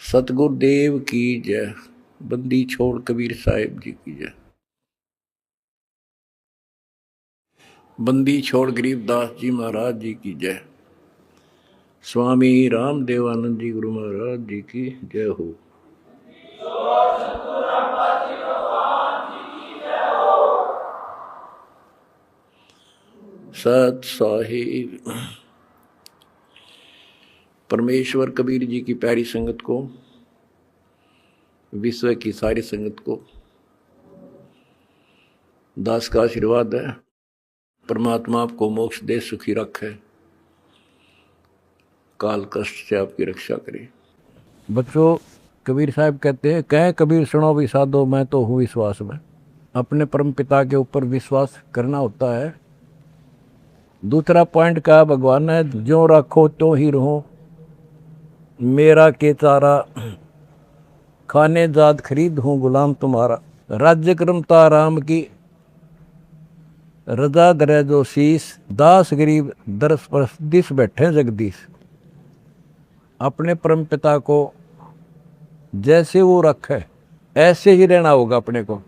सतगुरुदेव की जय। बंदी छोड़ कबीर साहिब जी की जय। बंदी छोड़ गरीबदास जी महाराज जी की जय। स्वामी रामदेवानंद जी गुरु महाराज जी की जय हो। सत साहिब परमेश्वर कबीर जी की प्यारी संगत को, विश्व की सारी संगत को दास का आशीर्वाद है। परमात्मा आपको मोक्ष दे, सुखी रखे, काल कष्ट से आपकी रक्षा करे। बच्चों, कबीर साहब कहते हैं, कह कबीर सुनो भी साधो, मैं तो हूँ विश्वास में। अपने परम पिता के ऊपर विश्वास करना होता है। दूसरा पॉइंट कहा भगवान ने, जो रखो तो ही रहो, मेरा के चारा खाने जाद खरीद हूँ गुलाम तुम्हारा। राज्य क्रमता राम की रजा दरे जो शीस, दास गरीब दरस पर दिस बैठे जगदीश। अपने परम पिता को जैसे वो रखे ऐसे ही रहना होगा अपने को।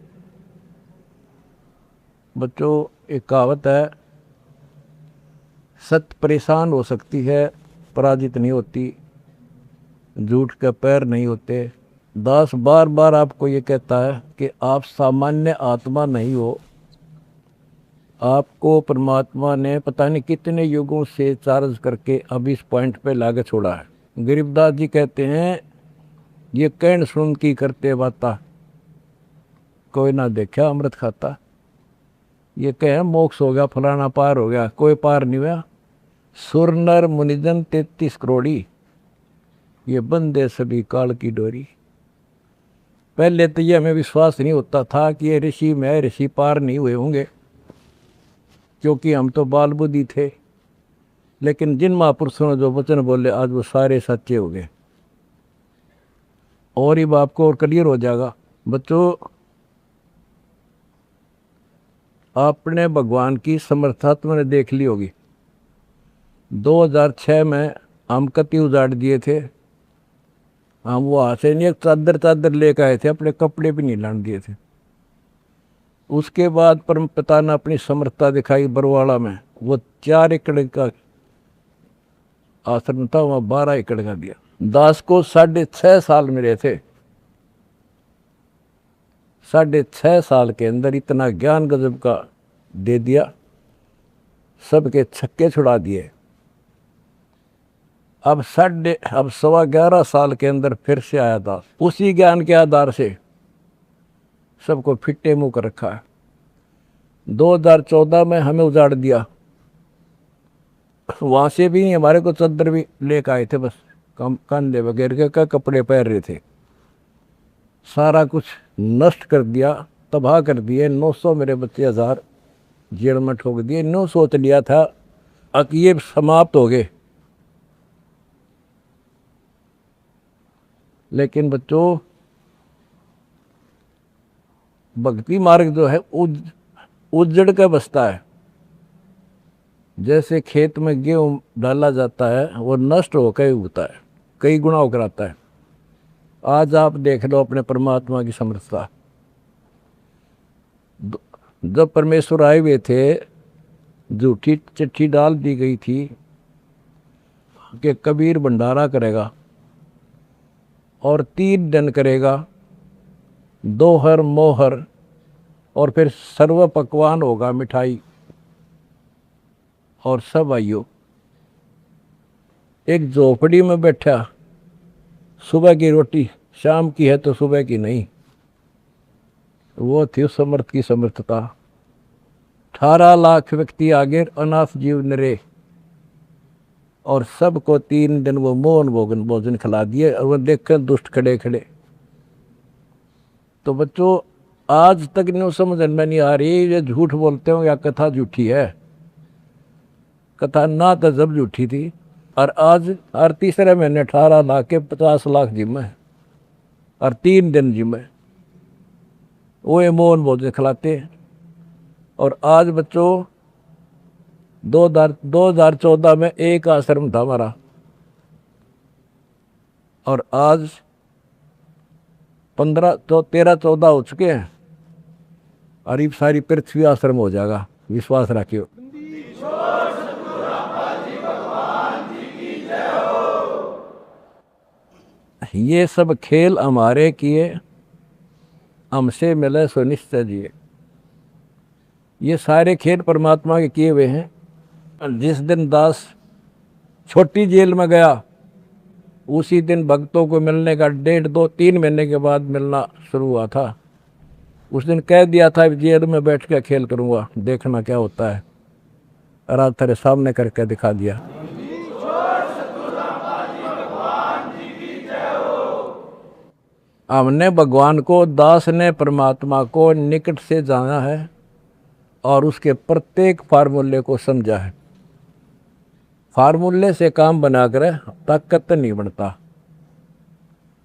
बच्चों, एक कहावत है, सत्य परेशान हो सकती है, पराजित नहीं होती, झूठ के पैर नहीं होते। दास बार बार आपको ये कहता है कि आप सामान्य आत्मा नहीं हो। आपको परमात्मा ने पता नहीं कितने युगों से चार्ज करके अब इस पॉइंट पे लाके छोड़ा है। गरीबदास जी कहते हैं, ये कहन सुन की करते बाता, कोई ना देखा अमृत खाता। ये कहे मोक्ष हो गया, फलाना पार हो गया, कोई पार नहीं हुआ। सुर नर मुनिजन 33 करोड़ी, ये बंदे सभी काल की डोरी। पहले तो ये हमें विश्वास नहीं होता था कि ये ऋषि में ऋषि पार नहीं हुए होंगे, क्योंकि हम तो बाल बुद्धि थे। लेकिन जिन महापुरुषों ने जो वचन बोले आज वो सारे सच्चे हो गए, और ये बाप को और क्लियर हो जाएगा। बच्चों, आपने भगवान की समर्था तुमने देख ली होगी। 2006 में हम कति उजाड़ दिए थे। हम वहाँ से नहीं, एक चादर लेकर आए थे, अपने कपड़े भी नहीं लाने दिए थे। उसके बाद परम पिता ने अपनी समर्थता दिखाई बरवाड़ा में। वो 4 एकड़ का आश्रम था, वहाँ 12 एकड़ का दिया। दास को 6.5 साल मिले थे। 6.5 साल के अंदर इतना ज्ञान गजब का दे दिया, सबके छक्के छुड़ा दिए। अब 11.25 साल के अंदर फिर से आया दास, उसी ज्ञान के आधार से सबको फिट्टे मुंह कर रखा है। 2014 में हमें उजाड़ दिया, वहां से भी हमारे को चद्दर भी लेकर आए थे, बस कंधे वगैरह के कपड़े पहन रहे थे। सारा कुछ नष्ट कर दिया, तबाह कर दिए। 900 मेरे बच्चे 1000 जेल में ठोक दिए। नो सोच लिया था कि ये समाप्त हो गए, लेकिन बच्चों, भक्ति मार्ग जो है उजड़ के बसता है। जैसे खेत में गेहूं डाला जाता है, वो नष्ट होकर उगता है, कई गुना होकर आता है। आज आप देख लो अपने परमात्मा की समर्थता। जब परमेश्वर आए हुए थे, झूठी चिट्ठी डाल दी गई थी कि कबीर भंडारा करेगा और 3 दिन करेगा, दोहर मोहर, और फिर सर्व पकवान होगा, मिठाई और सब आइयो। एक झोपड़ी में बैठा, सुबह की रोटी शाम की है तो सुबह की नहीं। वो थी उस समर्थ की समर्थता। 18 लाख व्यक्ति आगे, अनाथ जीव नरे, और सबको 3 दिन वो मोहन भोजन खिला दिए। और वो देखकर दुष्ट खड़े खड़े। तो बच्चों, आज तक नहीं समझ में नहीं आ रही ये झूठ बोलते हो या कथा झूठी है। कथा ना तो जब झूठी थी, और आज हर तीसरे महीने 18 लाख के 50 लाख जिम्मे, और 3 दिन जिम्मे वो ये मोहन भोजन खिलाते। और आज बच्चों, 2014 में एक आश्रम था हमारा, और आज 15 तो 13 14 हो चुके हैं और ये सारी पृथ्वी आश्रम हो जाएगा, विश्वास रखियो। ये सब खेल हमारे किए, हमसे मिले सो निश्चय जिए। ये सारे खेल परमात्मा के किए हुए हैं। जिस दिन दास छोटी जेल में गया उसी दिन भक्तों को मिलने का 1.5 2 3 महीने के बाद मिलना शुरू हुआ था। उस दिन कह दिया था जेल में बैठ के खेल करूँगा, देखना क्या होता है। और आज तेरे सामने करके दिखा दिया। हमने भगवान को, दास ने परमात्मा को निकट से जाना है और उसके प्रत्येक फार्मूले को समझा है। फार्मूले से काम बनाकर ताकत नहीं बनता।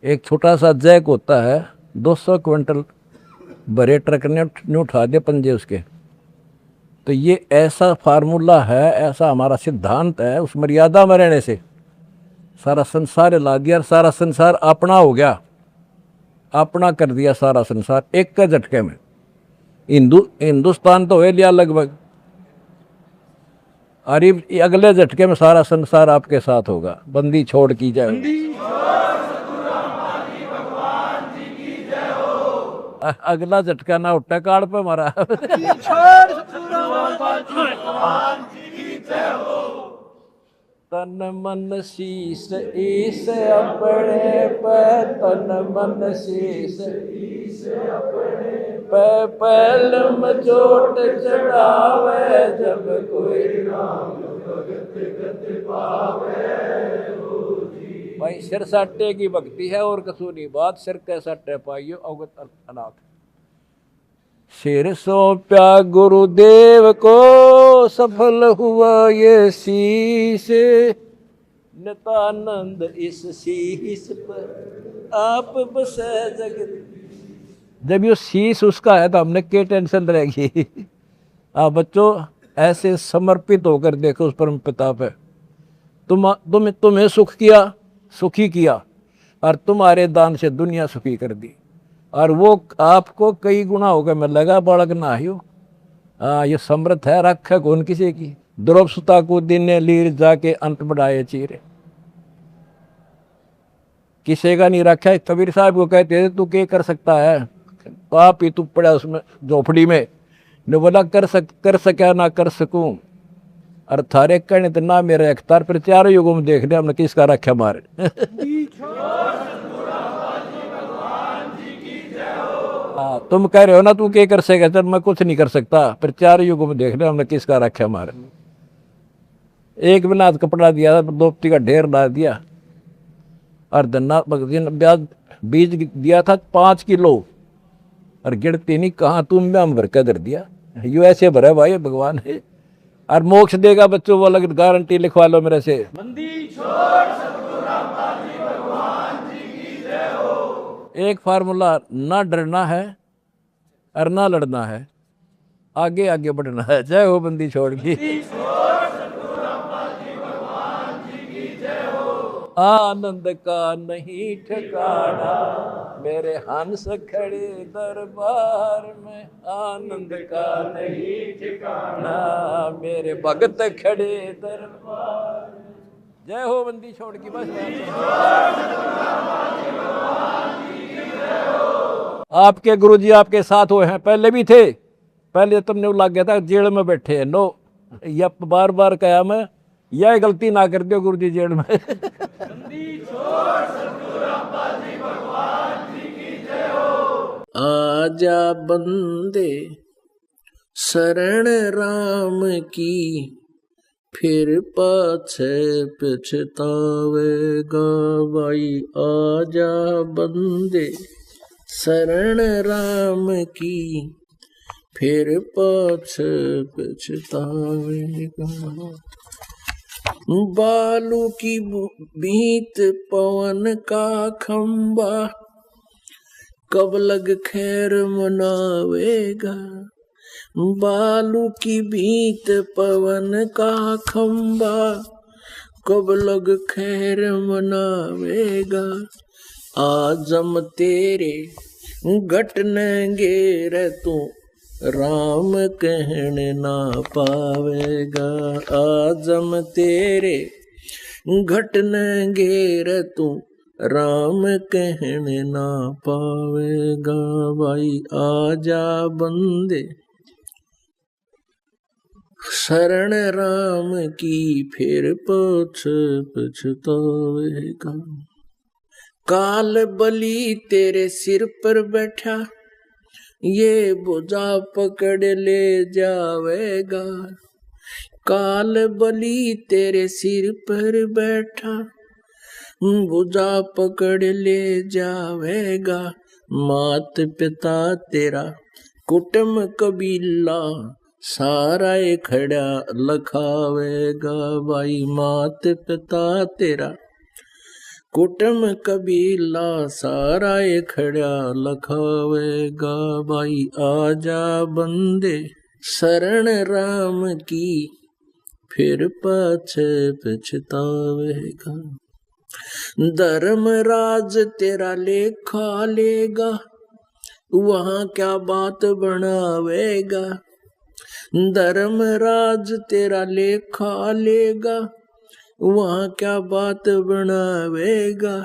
एक छोटा सा जैक होता है, 200 क्विंटल बड़े ट्रक ने उठा दे पंजे उसके। तो ये ऐसा फार्मूला है, ऐसा हमारा सिद्धांत है। उस मर्यादा में रहने से सारा संसार ला दिया, सारा संसार अपना हो गया, अपना कर दिया सारा संसार एक के झटके में। हिंदुस्तान तो हो लिया लगभग, और ये अगले झटके में सारा संसार आपके साथ होगा। बंदी छोड़ की जाए। अगला झटका ना उठा काड़ पे मारा। तन मन शीस ईस अपने पे, तन मन शीस ईस अपने पे, पहल में चोट चढ़ावे, जब कोई नाम भगत गत पावे। भाई सिर साटे की भक्ति है और कसूनी बात, सिर के साटे पाइयो अवगत अनाथ। सिर सौंप्या गुरुदेव को, सफल हुआ ये शीश, नितानंद इस शीश पर आप बसे जगत। जब ये शीश उसका है तो हमने क्या टेंशन रहेगी। आप बच्चों ऐसे समर्पित होकर देखो उस परम पिता पे। तुम्हें सुख किया, सुखी किया, और तुम्हारे दान से दुनिया सुखी कर दी, और वो आपको कई गुना होकर मिलेगा। बड़क ना ही हो, ये समृद्ध है, रख कौन किसी की। द्रौप सुता को दिन लीर जाके अंत बढ़ाए चीरे, किसी का नहीं रखा है। कबीर साहब को कहते थे तू क्या कर सकता है, पाप ही तू पड़ा उसमें झोपड़ी में। ने बोला कर सका ना कर सकूं, और थारे कहने तो ना मेरे अख्तार पर चारों युगों में देखने हमने किसका रखा मारे। तुम कह रहे हो ना तू क्या कर सकेगा, चल मैं कुछ नहीं कर सकता, पर चारों युगों में देखने हमने किसका रखा मारे। एक बिना कपड़ा दिया था, दोपती का ढेर डाल दिया, और धन्ना ब्याज बीज दिया था 5 किलो, और गिरती नहीं कहाँ तुम में हम भर कर दर दिया। यू ऐसे भरा भाई भगवान है, और मोक्ष देगा बच्चों वो अलग गारंटी लिखवा लो मेरे से। एक फार्मूला, ना डरना है और ना लड़ना है, आगे आगे बढ़ना है। जय हो बंदी छोड़ की। आनंद का नहीं ठिकाना, मेरे हंस खड़े दरबार में। आनंद का नहीं ठिकाना, मेरे भगत खड़े दरबार में। जय हो बंदी छोड़ की। बस आपके गुरुजी आपके साथ हुए हैं, पहले भी थे। पहले तुमने लग गया था जेल में बैठे हैं। नो, या बार बार कहा मैं, यह गलती ना कर दो गुरुजी जेल में। आजा बंदे शरण राम की, फिर पाछे पछतावेगा भाई। आजा बंदे शरण राम की, फिर पाछे पछतावेगा। बालू की भीत पवन का खंबा, कब लग खैर मनावेगा। बालू की भीत पवन का खंबा, कब लग खैर मनावेगा। आजम तेरे घटनेंगे रे तू राम कहने ना पावेगा, आजम तेरे घटनेंगे रे तू राम कहने ना पावेगा। भाई आजा बंदे शरण राम की, फिर पछतावेगा। काल बलि तेरे सिर पर बैठा, ये बोझा पकड़ ले जावेगा। काल बलि तेरे सिर पर बैठा, बोझा पकड़ ले जावेगा। मात पिता तेरा कुटुंब कबीला, सारा खड़ा लखावेगा। भाई मात पिता तेरा कुटुंब कबीला, सारा खड़ा लखावेगा। भाई आजा बंदे शरण राम की, फिर पाछे पछतावेगा। धर्मराज तेरा लेखा लेगा, वहां क्या बात बनावेगा। धर्मराज तेरा लेखा लेगा, वहां क्या बात बनावेगा।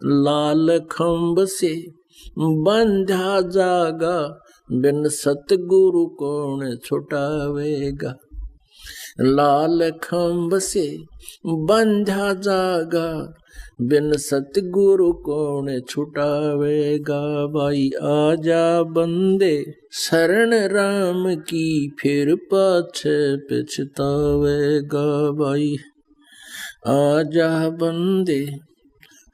लाल खंभ से बंधा जागा, बिन सतगुरु कौन छुटावेगा। लाल खंभ से बंधा जागा, बिन सतगुरु कौन छुटावेगा। भाई आजा बंदे शरण राम की, फिर पाछे पछतावेगा। भाई आजा बंदे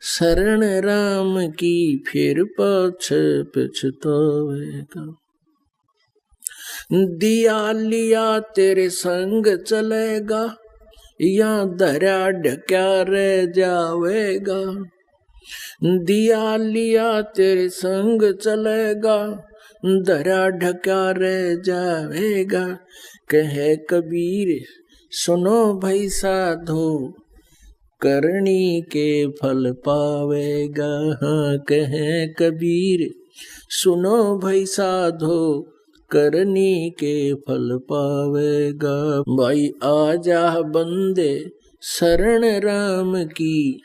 शरण राम की, फिर पाछे पछतावेगा। दिया लिया तेरे संग चलेगा, या धरा ढक्या रह जावेगा। दिया लिया तेरे संग चलेगा, धरा ढक्या रह जावेगा। कहे कबीर सुनो भाई साधो, करनी के फल पावेगा। हाँ कहे कबीर सुनो भाई साधो, करनी के फल पावेगा। भाई आजा बंदे शरण राम की,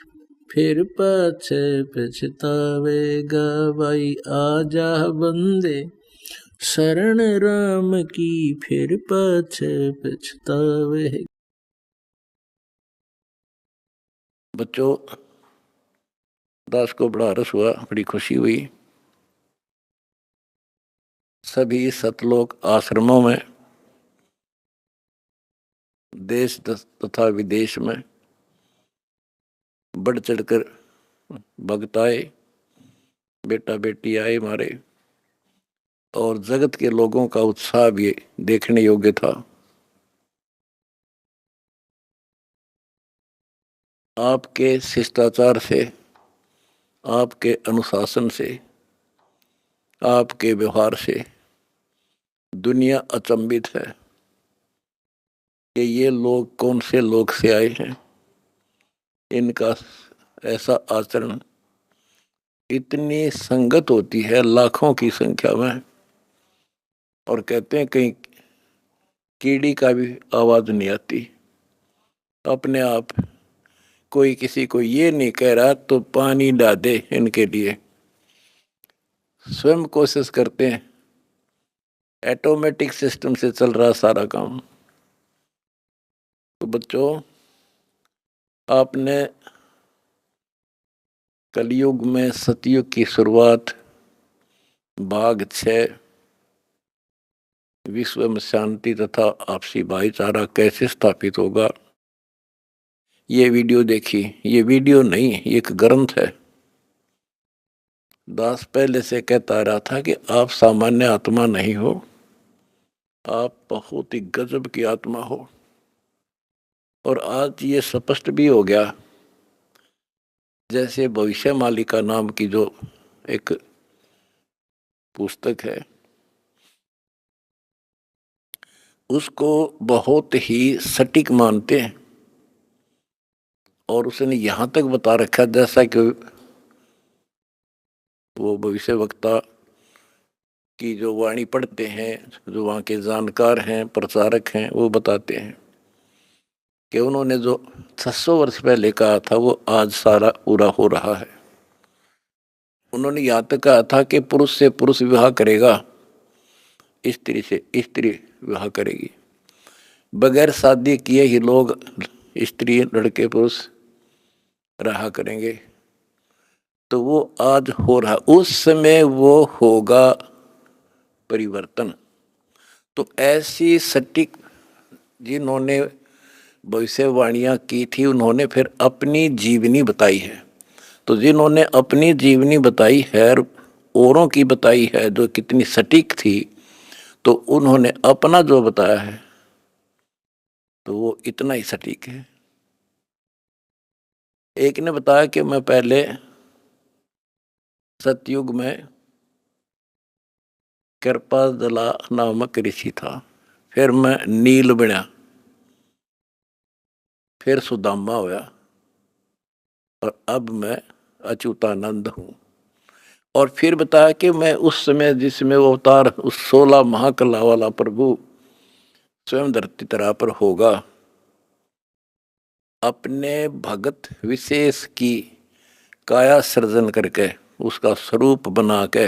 फिर पाछे पछतावेगा। भाई आजा बंदे शरण राम की, फिर पाछे पछतावेगा। बच्चों, दास को बड़ा रस हुआ, बड़ी खुशी हुई। सभी सतलोक आश्रमों में, देश तथा विदेश में बढ़ चढ़कर भक्त आए, बेटा बेटी आए हमारे, और जगत के लोगों का उत्साह भी देखने योग्य था। आपके शिष्टाचार से, आपके अनुशासन से, आपके व्यवहार से दुनिया अचंभित है कि ये लोग कौन से लोग से आए हैं। इनका ऐसा आचरण, इतनी संगत होती है लाखों की संख्या में, और कहते हैं कहीं कीड़ी का भी आवाज नहीं आती। अपने आप कोई किसी को ये नहीं कह रहा तो पानी डाल दे, इनके लिए स्वयं कोशिश करते हैं। ऑटोमेटिक सिस्टम से चल रहा सारा काम। तो बच्चों, आपने कलयुग में सतयुग की शुरुआत, भाग 6 विश्व में शांति तथा आपसी भाईचारा कैसे स्थापित होगा, ये वीडियो देखी। ये वीडियो नहीं, ये एक ग्रंथ है। दास पहले से कहता रहा था कि आप सामान्य आत्मा नहीं हो, आप बहुत ही गजब की आत्मा हो। और आज ये स्पष्ट भी हो गया। जैसे भविष्य मालिका नाम की जो एक पुस्तक है, उसको बहुत ही सटीक मानते हैं, और उसने यहां तक बता रखा जैसा कि वो भविष्य वक्ता की जो वाणी पढ़ते हैं, जो वहाँ के जानकार हैं, प्रचारक हैं, वो बताते हैं कि उन्होंने जो 600 वर्ष पहले कहा था वो आज सारा पूरा हो रहा है। उन्होंने यहाँ तक कहा था कि पुरुष से पुरुष विवाह करेगा, स्त्री से स्त्री विवाह करेगी, बगैर शादी किए ही लोग स्त्री लड़के पुरुष रहा करेंगे। तो वो आज हो रहा, उस समय वो होगा परिवर्तन। तो ऐसी सटीक जिन्होंने भविष्यवाणियां की थी उन्होंने फिर अपनी जीवनी बताई है। तो जिन्होंने अपनी जीवनी बताई है, औरों की बताई है जो कितनी सटीक थी, तो उन्होंने अपना जो बताया है तो वो इतना ही सटीक है। एक ने बताया कि मैं पहले सतयुग में कृपाजला नामक ऋषि था, फिर मैं नील बना, फिर सुदामा होया, और अब मैं अच्युतानंद हूँ। और फिर बताया कि मैं उस समय जिसमें वो अवतार उस 16 महाकला वाला प्रभु स्वयं धरती तरह पर होगा, अपने भगत विशेष की काया सृजन करके उसका स्वरूप बना के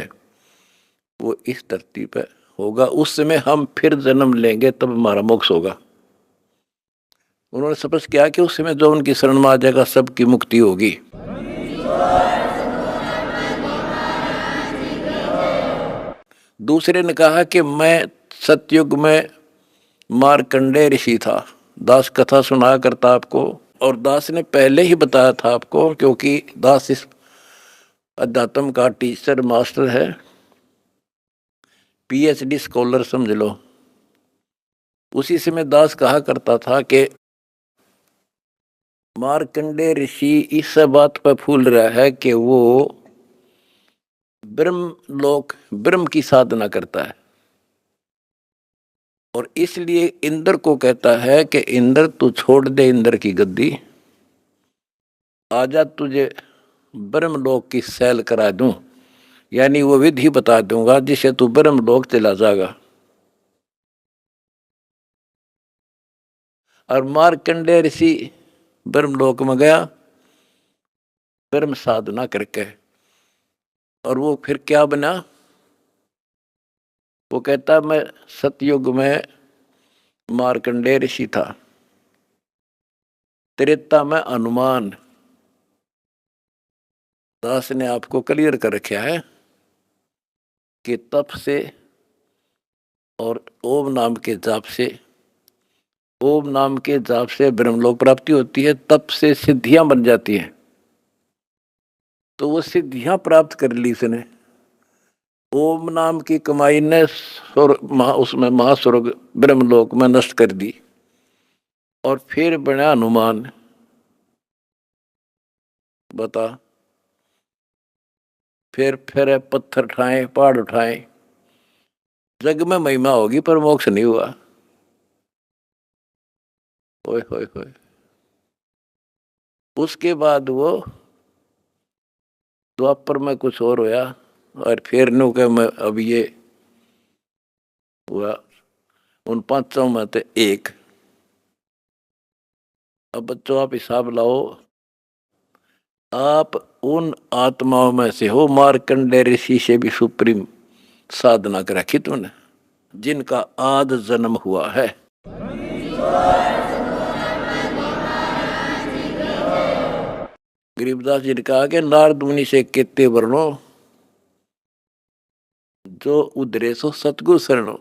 वो इस धरती पे होगा। उस समय हम फिर जन्म लेंगे तब हमारा मोक्ष होगा। उन्होंने स्पष्ट किया कि उस समय जो उनकी शरण में आ जाएगा सबकी मुक्ति होगी। दूसरे ने कहा कि मैं सतयुग में मार्कंडेय ऋषि था, दास कथा सुनाया करता आपको, और दास ने पहले ही बताया था आपको, क्योंकि दास इस अध्यात्म का टीचर मास्टर है, पीएचडी स्कॉलर समझ लो। उसी समय दास कहा करता था कि मार्कंडेय ऋषि इस बात पर फूल रहा है कि वो ब्रह्म की साधना करता है, और इसलिए इंद्र को कहता है कि इंद्र तू छोड़ दे इंद्र की गद्दी, आजा तुझे ब्रह्मलोक की सैल करा दूं, यानी वो विधि बता दूंगा जिसे तू ब्रह्मलोक चला जाएगा। और मार्कंडेय ऋषि ब्रह्मलोक में गया ब्रह्म साधना करके, और वो फिर क्या बना, वो कहता मैं सतयुग में मार्कंडेय ऋषि था, त्रेता में हनुमान। दास ने आपको क्लियर कर रखा है कि तप से और ओम नाम के जाप से, ओम नाम के जाप से ब्रह्मलोक प्राप्ति होती है, तप से सिद्धियां बन जाती हैं। तो वो सिद्धियां प्राप्त कर ली इसने, ओम नाम की कमाई ने उसमें महास्वर्ग ब्रह्मलोक में नष्ट कर दी, और फिर बना हनुमान। बता, फिर पत्थर उठाए पहाड़ उठाए, जग में महिमा होगी पर मोक्ष नहीं हुआ। ओए होए होए। उसके बाद वो द्वापर में कुछ और होया, और फिर नु के मैं अब ये हुआ उन पांचों में से एक। अब बच्चों आप हिसाब लाओ, आप उन आत्माओं में से हो, मार्कंडेय ऋषि से भी सुप्रीम साधना कर रखी तुमने, जिनका आद जन्म हुआ है। गरीबदास जी ने कहा कि नारद मुनि से केते वर्णो, जो उधरे सो सतगुरु शरणो।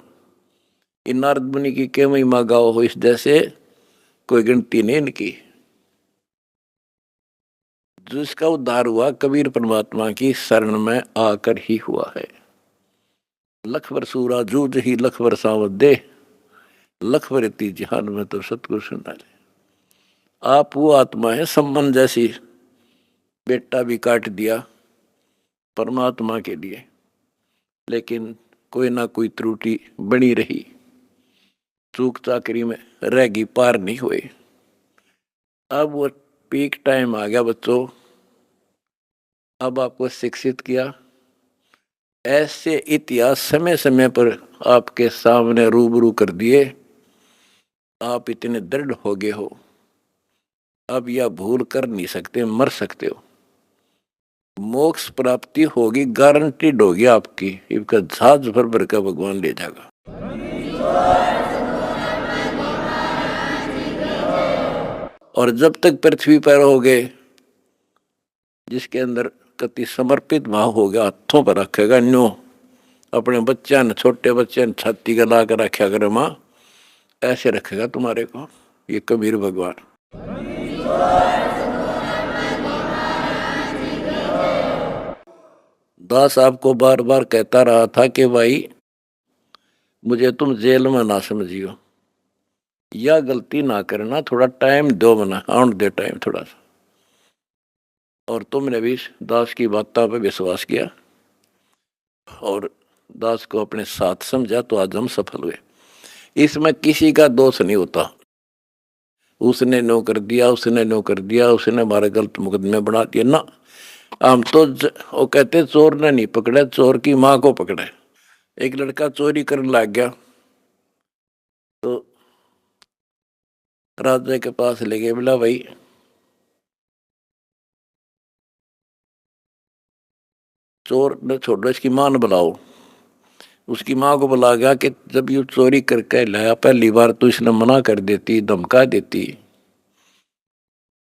इन नारद मुनि की के महिमा गाओ हो, इस जैसे कोई गिनती नहीं इनकी। जिसका उद्धार हुआ कबीर परमात्मा की शरण में आकर ही हुआ है। लख सूरा जूझ ही लख सावत दे, लख रीति जहान में तो सतगुरु सुना ले। आप वो आत्मा है, सम्मन जैसी बेटा भी काट दिया परमात्मा के लिए, लेकिन कोई ना कोई त्रुटि बनी रही, चूक चाकरी में रहेगी, पार नहीं हुए। अब वो पीक टाइम आ गया बच्चों, अब आपको शिक्षित किया, ऐसे इतिहास समय समय पर आपके सामने रूबरू कर दिए। आप इतने दृढ़ हो गए हो, अब यह भूल कर नहीं सकते, मर सकते हो। मोक्ष प्राप्ति होगी, गारंटीड होगी आपकी। इसका जहाज भर भर का भगवान ले जाएगा। और जब तक पृथ्वी पर रहोगे, जिसके अंदर कति समर्पित भाव हो गया, हाथों पर रखेगा न्यो अपने बच्चा ने, छोटे बच्चे ने छाती का ला कर रखा करे माँ, ऐसे रखेगा तुम्हारे को ये कबीर भगवान। दास आपको बार बार कहता रहा था कि भाई मुझे तुम जेल में ना समझियो, या गलती ना करना, थोड़ा टाइम दो, मना आउट दे टाइम थोड़ा सा। और तुमने भी दास की बातों पर विश्वास किया और दास को अपने साथ समझा, तो आज हम सफल हुए। इसमें किसी का दोष नहीं होता। उसने नो कर दिया, उसने नो कर दिया, उसने हमारे गलत मुकदमे बना दिए ना। हम तो वो कहते चोर ने नहीं पकड़े, चोर की माँ को पकड़े। एक लड़का चोरी करने लग गया तो राजा के पास ले गए, बोला भाई चोर ने छोड़ो, इसकी मां ने बुलाओ। उसकी माँ को बुला गया कि जब ये चोरी करके लाया, पहली बार तो इसने मना कर देती, धमका देती,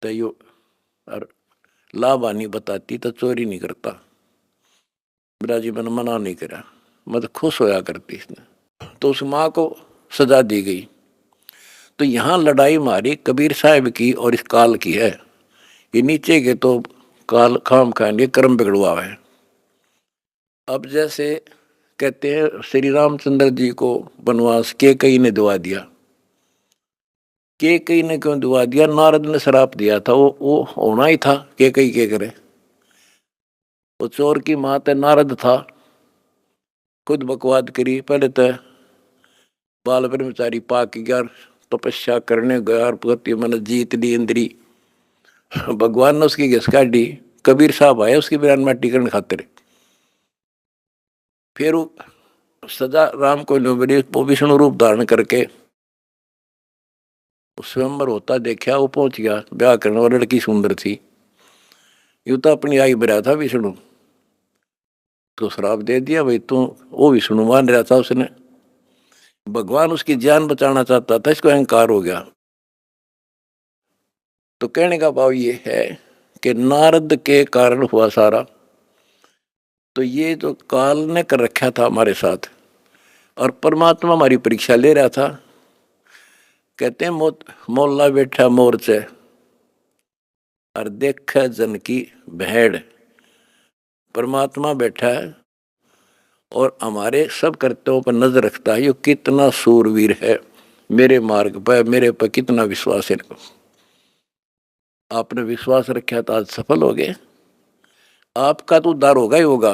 तो यो लाभानी बताती तो चोरी नहीं करता। बिराजी मैंने मना नहीं करा, मतलब खुश होया करती इसने। तो उस माँ को सजा दी गई। तो यहाँ लड़ाई मारी कबीर साहब की और इस काल की है। ये नीचे के तो काल खाम खाएंगे, कर्म बिगड़वा है। अब जैसे कहते हैं श्री रामचंद्र जी को वनवास के कई ने दुआ दिया। के कई ने क्यों दुआ दिया? नारद ने श्राप दिया था, वो होना ही था। के कई के करे, वो चोर की माँ ते नारद था, खुद बकवाद करी। पहले तो बाल ब्रह्मचारी पाक गया, तपस्या करने गया, पति मन जीत ली इंद्री। भगवान ने उसकी घिस काटी। कबीर साहब आए उसकी बयान माटी करने खातिर। फिर सजा राम को मिली, वो विष्णु रूप धारण करके स्वयंवर होता देखा, वो पहुंच गया ब्याह करने वाली लड़की सुंदर थी। यूं तो अपनी आई भरा था विष्णु, तो श्राप दे दिया भाई तू। वो विष्णु मान रहा था, उसने भगवान उसकी जान बचाना चाहता था, इसको अहंकार हो गया। तो कहने का भाव ये है कि नारद के कारण हुआ सारा। तो ये तो काल ने कर रखा था हमारे साथ, और परमात्मा हमारी परीक्षा ले रहा था। कहते हैं मोल्ला बैठा मोर्चे और देख जन की भेड़। परमात्मा बैठा है और हमारे सब कर्तव्यों पर नजर रखता है। ये कितना सूरवीर है, मेरे मार्ग पर, मेरे पर कितना विश्वास है इनको। आपने विश्वास रखा तो आज सफल हो गए। आपका तो उद्धार होगा ही होगा,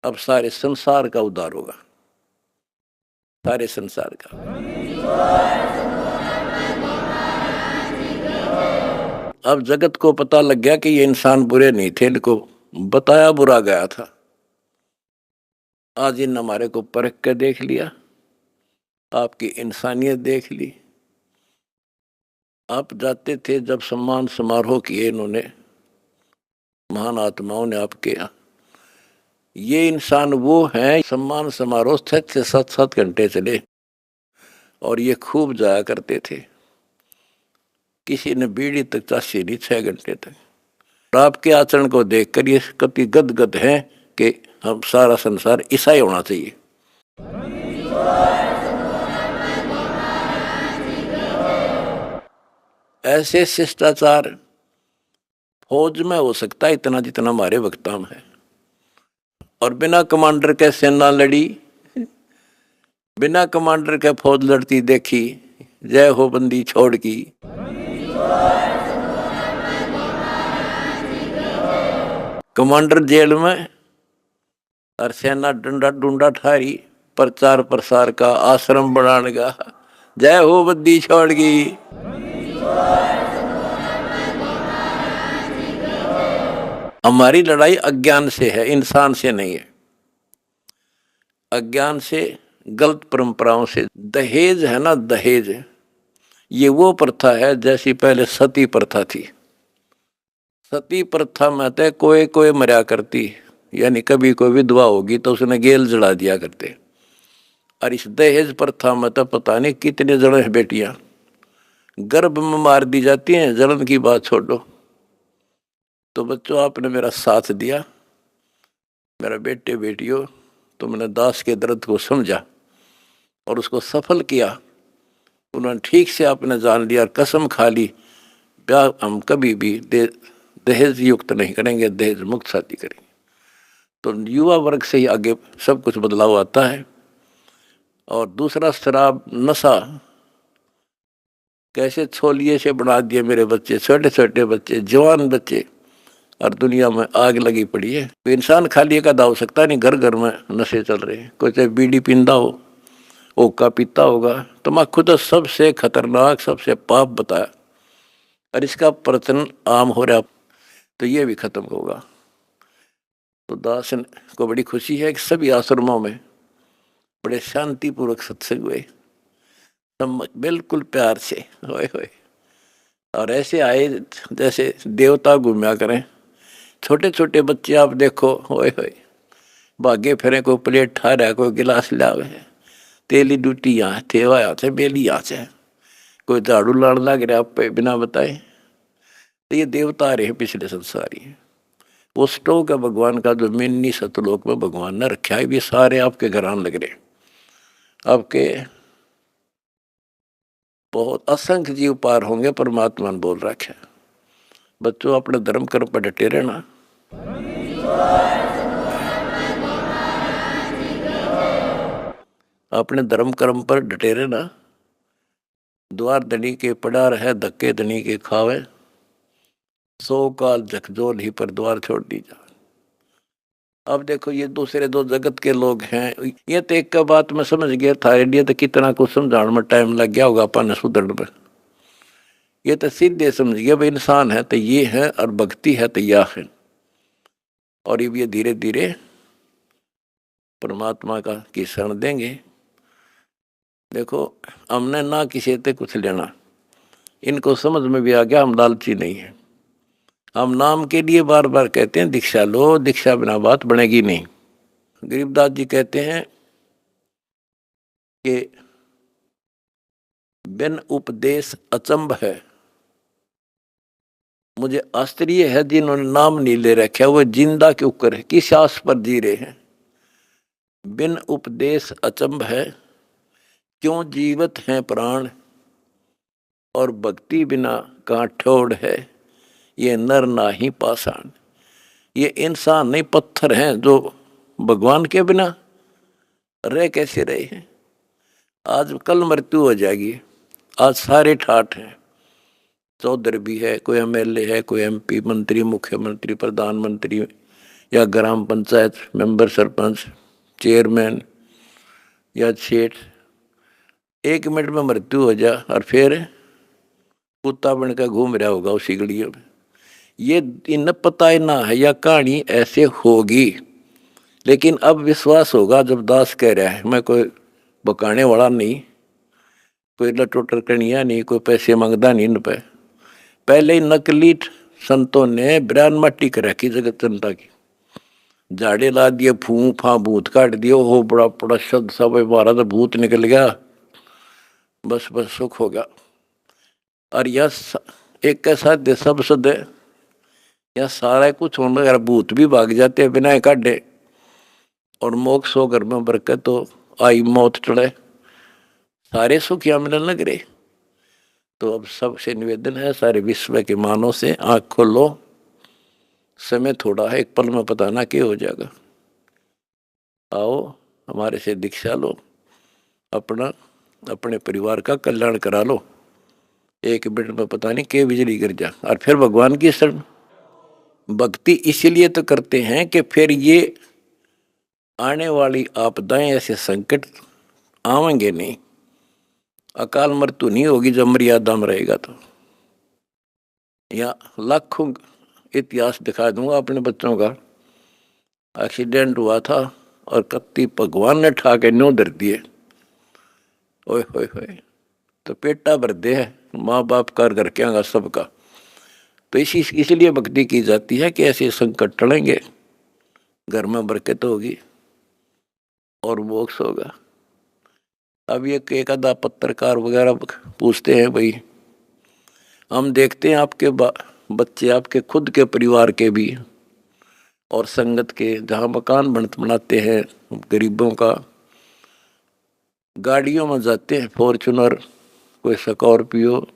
अब सारे संसार का उद्धार होगा, सारे संसार का। अब जगत को पता लग गया कि ये इंसान बुरे नहीं थे, इनको बताया बुरा गया था। आज इन हमारे को परख कर देख लिया, आपकी इंसानियत देख ली। आप जाते थे जब सम्मान समारोह किए इन्होंने, महान आत्माओं ने आपके यहाँ। ये इंसान वो हैं, सम्मान समारोह 6 से 7 घंटे चले और ये खूब जाया करते थे। किसी ने बीड़ी तक चाशी नहीं 6 घंटे तक। और आपके आचरण को देखकर ये कति गदगद है कि हम सारा संसार ईसाई होना चाहिए। ऐसे शिष्टाचार फौज में हो सकता है इतना जितना हमारे वक्ता में है। और बिना कमांडर के सेना लड़ी, बिना कमांडर के फौज लड़ती देखी। जय हो बंदी छोड़ की। कमांडर जेल में और सेना डंडा डूंडा ठारी, प्रचार प्रसार का, आश्रम बनाने का। जय हो बंदी छोड़ की। हमारी लड़ाई अज्ञान से है, इंसान से नहीं है। अज्ञान से, गलत परंपराओं से। दहेज है ना, दहेज, ये वो प्रथा है जैसी पहले सती प्रथा थी। सती प्रथा में तो कोई कोई मरा करती, यानी कभी कोई विधवा होगी तो उसने गेल जला दिया करते। और इस दहेज प्रथा में तो पता नहीं कितने जने बेटियां गर्भ में मार दी जाती हैं, जलन की बात छोड़ो। तो बच्चों, आपने मेरा साथ दिया, मेरा बेटे बेटियों, तुमने दास के दर्द को समझा और उसको सफल किया। उन्होंने ठीक से आपने जान लिया और कसम खा ली, ब्याह हम कभी भी दहेज युक्त नहीं करेंगे, दहेज मुक्त शादी करेंगे। तो युवा वर्ग से ही आगे सब कुछ बदलाव आता है। और दूसरा, शराब नशा कैसे छोलिए से बना दिए मेरे बच्चे, छोटे छोटे बच्चे, जवान बच्चे, और दुनिया में आग लगी पड़ी है। कोई इंसान खाली एक आधा हो सकता नहीं, घर घर में नशे चल रहे हैं। कोई चाहे बीड़ी पींदा हो, ओका पीता होगा। तम्बाकू तो सबसे खतरनाक, सबसे पाप बताया, और इसका प्रचलन आम हो रहा, तो ये भी खत्म होगा। तो दास को बड़ी खुशी है कि सभी आश्रमों में बड़े शांतिपूर्वक सत्संग हुए, बिल्कुल प्यार से, होए होए। और ऐसे आए जैसे देवता घूमया करें। छोटे छोटे बच्चे आप देखो, होए होए, भागे फिरे, कोई प्लेट ठा रहा है, कोई गिलास लावे, तेली डूटी यहाँ थेवा यहाँ से, बेली यहाँ से, कोई झाड़ू लाड़ लग रहा पे बिना बताए। तो ये देवता रहे पिछले संसारी। वो स्टोक है भगवान का, जो मिन्नी सतलोक में भगवान ने रखा है। ये सारे आपके घर आने लग रहे, आपके बहुत असंख्य जीव पार होंगे, परमात्मा ने बोल रखा है। बच्चों, अपने धर्म कर्म पर डटे रहना। अपने धर्म कर्म पर डटे रहना। द्वार धनी के पड़ा रहे, धक्के धनी के खावे, 100 काल झकझोल ही पर द्वार छोड़ दी जा। अब देखो, ये दूसरे दो जगत के लोग हैं। ये तो एक का बात मैं समझ गया था, इंडिया तो कितना कुछ समझाने में टाइम लग गया होगा अपन सुधरने में। ये तो सीधे समझ गया भाई, इंसान है तो ये है, और भक्ति है तो यह है। और ये धीरे धीरे परमात्मा का की शरण देंगे। देखो, हमने ना किसी से कुछ लेना, इनको समझ में भी आ गया हम लालची नहीं है। हम नाम के लिए बार बार कहते हैं दीक्षा लो, दीक्षा बिना बात बनेगी नहीं। गरीबदास जी कहते हैं कि बिन उपदेश अचंभ है। मुझे आश्चर्य है जिन्होंने नाम नहीं ले रखा, वो जिंदा के ऊपर है, किस आस पर जी रहे हैं। बिन उपदेश अचंभ है, क्यों जीवित हैं प्राण, और भक्ति बिना कहाँ ठोड़ है, ये नर नाही पाषाण। ये इंसान नहीं, पत्थर हैं जो भगवान के बिना रह कैसे रहे हैं। आज कल मृत्यु हो जाएगी, आज सारे ठाठ हैं। चौधरी भी है, कोई एमएलए है, कोई एमपी, मंत्री, मुख्यमंत्री, प्रधानमंत्री, या ग्राम पंचायत मेंबर, सरपंच, चेयरमैन या सेठ। 1 मिनट में मृत्यु हो जा और फिर कुत्ता बनकर घूम रहा होगा उसी गलियों में। ये इन्हें पता ही ना है, या कहानी ऐसे होगी। लेकिन अब विश्वास होगा जब दास कह रहा है, मैं कोई बकाने वाला नहीं, कोई लटोटर कनिया नहीं, कोई पैसे मांगता नहीं इन पे। पहले ही नकली संतों ने ब्रान मट्टी कर रखी जगत जनता की, झाड़े ला दिए, फूं फा भूत काट दिए, हो बड़ा बड़ा शब्द सब मारा तो भूत निकल गया, बस बस सुख हो गया। और यह एक कैसा दे सब सद या सारा कुछ होने लगा, भूत भी भाग जाते हैं बिना काटे, और मोक्ष हो घर में बरकत तो आई, मौत टले, सारे सुख यहाँ मिलने लग रहे। तो अब सबसे निवेदन है, सारे विश्व के मानव से आंख खोलो, समय थोड़ा है, एक पल में पता ना क्या हो जाएगा। आओ हमारे से दीक्षा लो, अपना अपने परिवार का कल्याण करा लो। 1 मिनट में पता नहीं क्या बिजली गिर जा। और फिर भगवान की शरण। भक्ति इसीलिए तो करते हैं कि फिर ये आने वाली आपदाएं, ऐसे संकट आवेंगे नहीं, अकाल मृत्यु नहीं होगी जब मर्यादा में रहेगा। तो या लाखों इतिहास दिखा दूंगा अपने बच्चों का। एक्सीडेंट हुआ था और कत्ती भगवान ने ठा के न्यो धर दिए। ओए होए होए, तो पेटा भर दे है माँ बाप का घर क्या सबका। तो इसलिए भक्ति की जाती है कि ऐसे संकट टलेंगे, घर में बरकत होगी और मोक्ष होगा। अब ये एक आधा पत्रकार वगैरह पूछते हैं, भाई हम देखते हैं आपके बच्चे आपके खुद के परिवार के भी और संगत के, जहाँ मकान बनाते हैं गरीबों का, गाड़ियों में जाते हैं, फॉर्चूनर, कोई स्कॉर्पियो,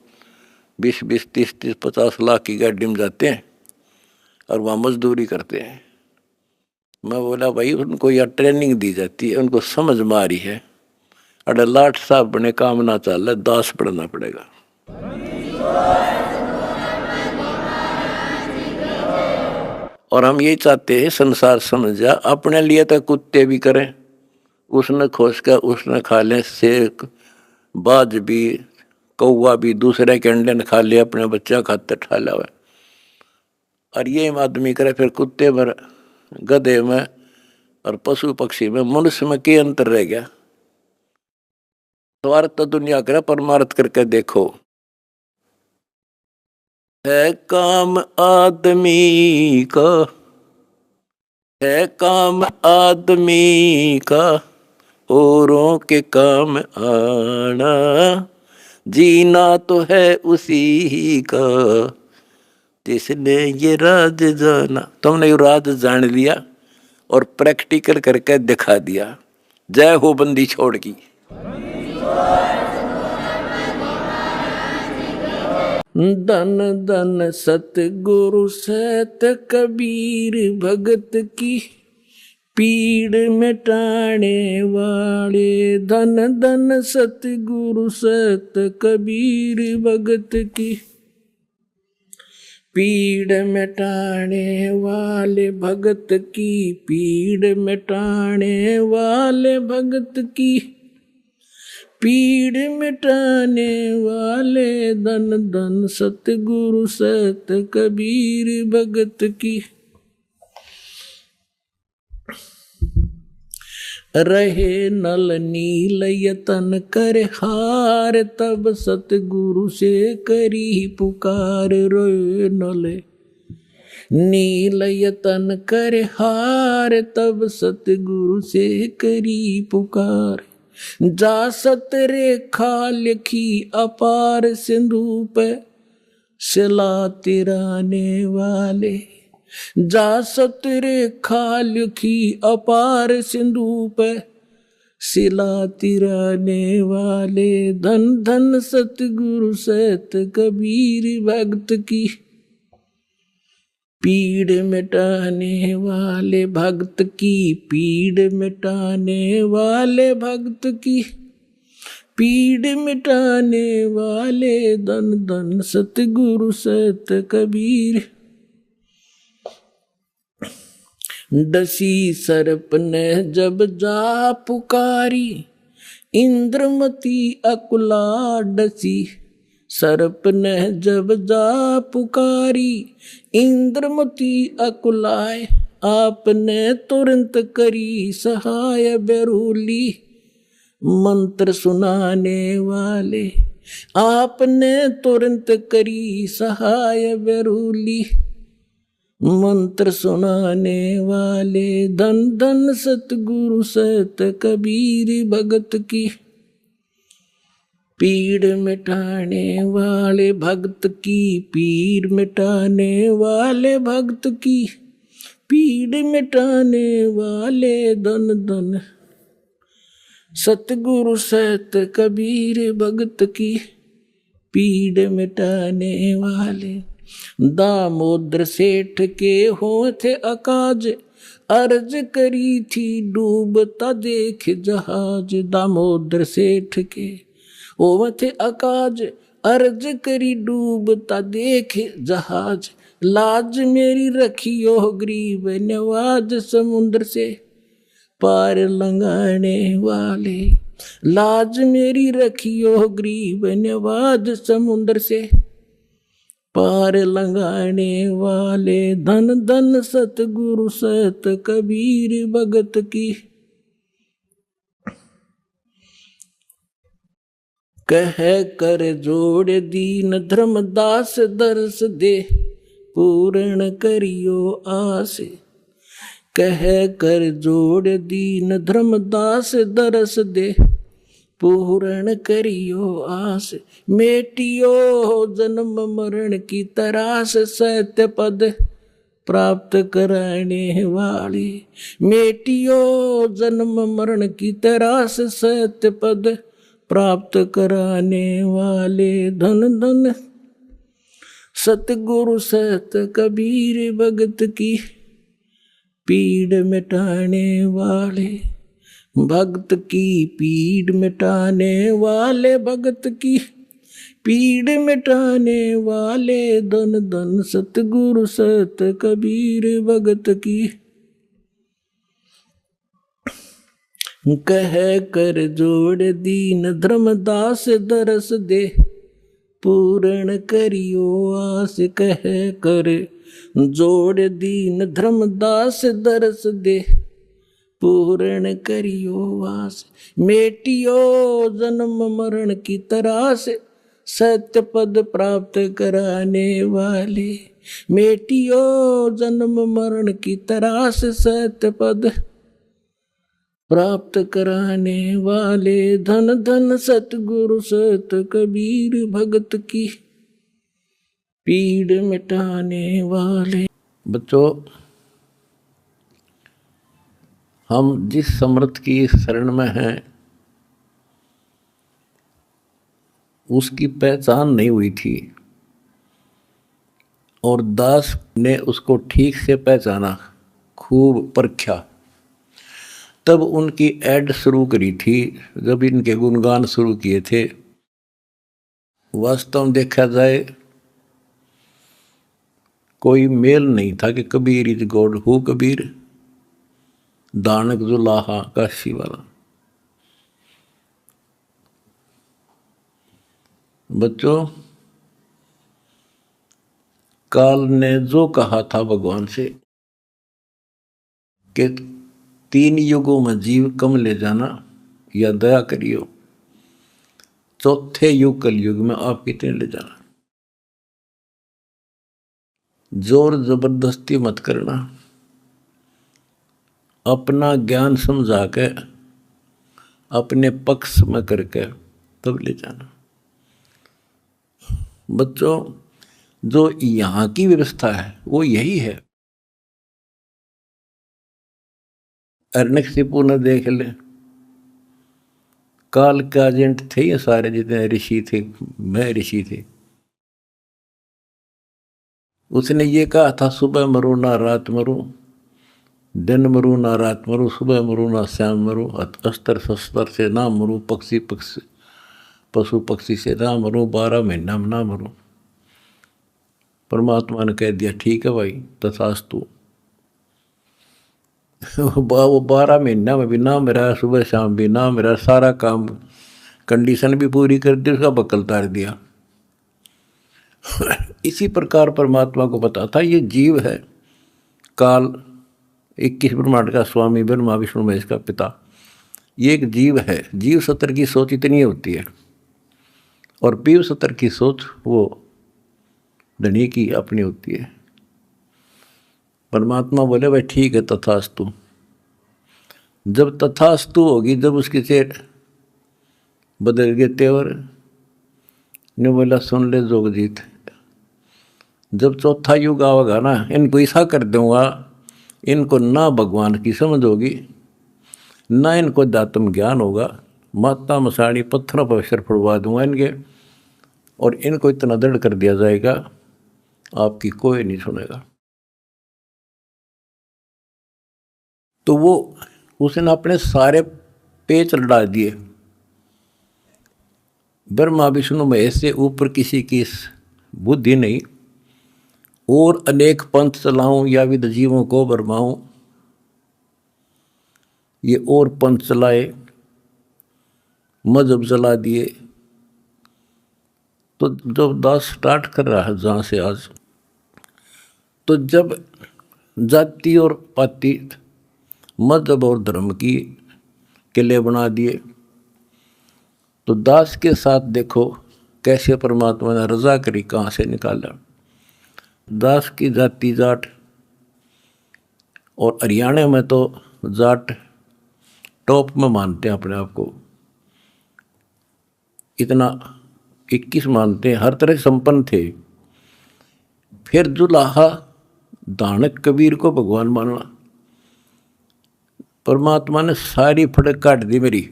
20-20, 30-30, 50 लाख की गाड़ी में जाते हैं और वहाँ मजदूरी करते हैं। मैं बोला भाई उनको यह ट्रेनिंग दी जाती है, उनको समझ में आ रही है, अरे लाट साहब बने काम ना चल, दास पढ़ना पड़ेगा। और हम यही चाहते हैं संसार समझ जा, अपने लिए तो कुत्ते भी करें, उसने खोज कर उसने खा लें, शेर बाज भी कौवा भी दूसरे के अंडे ने खा लिया, अपने बच्चा खाते ठा लिया। और ये आदमी करे फिर कुत्ते में, गधे में और पशु पक्षी में, मनुष्य में क्या अंतर रह गया? स्वार्थ तो दुनिया करे, परमार्थ करके देखो। है काम आदमी का, है काम आदमी का, औरों के काम आना, जीना तो है उसी का जिसने ये राज जाना। तुमने ये राज जान लिया और प्रैक्टिकल करके दिखा दिया। जय हो बंदी छोड़ की। धन धन सतगुरु सत कबीर भगत की, पीड़ मिटाने वाले। धन धन सतगुरु सत कबीर भगत की, पीड़ मिटाने वाले भगत की, पीड़ मिटाने वाले भगत की, पीड़ मिटाने वाले। धन धन सतगुरु सत कबीर भगत की। रहे नल नील यतन कर हार, तब सतगुरु से करी पुकार। रोए नल नील यतन कर हार, तब सतगुरु से करी पुकार। जा सत रेखा लिखी अपार, सिंधु पे शिला तिराने वाले। जा सत रेखा लिखी अपार, सिंधु पे शिला तिराने वाले। धन धन सतगुरु सत कबीर भगत की, पीड़ मिटाने वाले भक्त की, पीड़ मिटाने वाले भक्त की, पीड़ मिटाने वाले। धन धन सतगुरु सत कबीर। डसी सर्प ने जब जा पुकारी, इंद्रमती अकुला डसी। सर्प ने जब जा पुकारी, इंद्रमती अकुलाए। आपने तुरंत करी सहाय बेरूली, मंत्र सुनाने वाले। आपने तुरंत करी सहाय बेरूली, मंत्र सुनाने वाले। धन धन सतगुरु सत कबीर भगत की, पीड़ मिटाने वाले भक्त की, पीड़ मिटाने वाले भक्त की, पीड़ मिटाने वाले। धन धन सतगुरु सत कबीर भगत की, पीड़ मिटाने वाले। दामोदर सेठ के हो थे अकाज, अर्ज करी थी डूबता देख जहाज। दामोदर सेठ के हो थे अकाज, अर्ज करी डूबता देख जहाज। लाज मेरी रखियो गरीब नवाज, समुद्र से पार लंघाने वाले। लाज मेरी रखियो गरीब नवाज, समुद्र से पार लंघाने वाले। धन धन सतगुरु सत कबीर भगत की, कह कर जोड़ दीन धर्मदास दर्श दे पूर्ण करियो आस। कह कर जोड़ दीन धर्मदास दर्श दे पूर्ण करियो आस। मेटियो जन्म मरण की तरास सत्य पद प्राप्त कराने वाले। मेटियो जन्म मरण की तरास सत्य पद प्राप्त कराने वाले। धन धन सतगुरु सत कबीर भगत की पीड़ मिटाने वाले। भक्त की पीड़ मिटाने वाले, भगत की पीड़ मिटाने वाले। धन धन सतगुरु सत कबीर भगत की। कह कर जोड़ दीन धर्मदास दरस दे पूर्ण करियो आस। कह कर जोड़ दीन धर्मदास दरस दे पूर्ण करियो आस। मेटियो जन्म मरण की तरास सत्य पद प्राप्त कराने वाले। मेटियो जन्म मरण की तरास सत्य पद प्राप्त कराने वाले। धन धन सतगुरु सत कबीर भगत की पीड़ मिटाने वाले। बच्चों, हम जिस समर्थ की शरण में हैं उसकी पहचान नहीं हुई थी और दास ने उसको ठीक से पहचाना, खूब परखा। तब उनकी ऐड शुरू करी थी, जब इनके गुणगान शुरू किए थे। वास्तव में देखा जाए कोई मेल नहीं था कि Kabir is God. Who Kabir? दानक जुलाहा काशी वाला। बच्चों, काल ने जो कहा था भगवान से कि 3 युगों में जीव कम ले जाना या दया करियो, चौथे युग कलयुग में आप कितने ले जाना। जोर जबरदस्ती मत करना, अपना ज्ञान समझा के अपने पक्ष में करके तब ले जाना। बच्चों, जो यहाँ की व्यवस्था है वो यही है। हिरण्यकशिपु ने देख ले, काल के एजेंट थे ये सारे, जितने ऋषि थे, मैं ऋषि थे। उसने ये कहा था सुबह मरो ना रात मरो, दिन मरो ना रात मरो, सुबह मरो ना शाम मरो, अस्त्र शस्त्र से ना मरो, पशु पक्षी से ना मरो, 12 महीना में ना मरो। परमात्मा ने कह दिया ठीक है भाई, तथास्तु। वो 12 महीना में भी ना मेरा, सुबह शाम भी ना मेरा, सारा काम कंडीशन भी पूरी कर दी, उसका बक्कल तार दिया। इसी प्रकार परमात्मा को पता था ये जीव है, काल 21 ब्रह्मांड का स्वामी, ब्रह्मा विष्णु महेश का पिता, ये एक जीव है। जीव सत्र की सोच इतनी होती है और पीव सत्र की सोच वो धनी की अपनी होती है। परमात्मा बोले भाई ठीक है तथास्तु। जब तथास्तु होगी, जब उसके से बदल गए तेवर, ने बोला सुन ले जोगजीत, जब चौथा युग आवेगा ना, इनको ऐसा कर दूंगा, इनको ना भगवान की समझ होगी ना इनको दातम ज्ञान होगा, माता मसाणी पत्थरों पर सिर फुड़वा दूंगा इनके, और इनको इतना दृढ़ कर दिया जाएगा आपकी कोई नहीं सुनेगा। तो वो उसने अपने सारे पेच लड़ा दिए। ब्रह्मा विष्णु महेश से ऊपर किसी की बुद्धि नहीं, और अनेक पंथ चलाऊं या विद जीवों को भरमाऊं, ये और पंथ चलाए, मजहब चला दिए। तो जब दास स्टार्ट कर रहा है जहाँ से आज, तो जब जाति और पाति, मजहब और धर्म की किले बना दिए, तो दास के साथ देखो कैसे परमात्मा ने रजा करी, कहाँ से निकाला। दास की जाति जाट, और हरियाणा में तो जाट टॉप में मानते हैं अपने आप को, इतना 21 मानते हैं, हर तरह संपन्न थे। फिर जुलाहा दानक कबीर को भगवान मानना, परमात्मा ने सारी फड़क काट दी मेरी,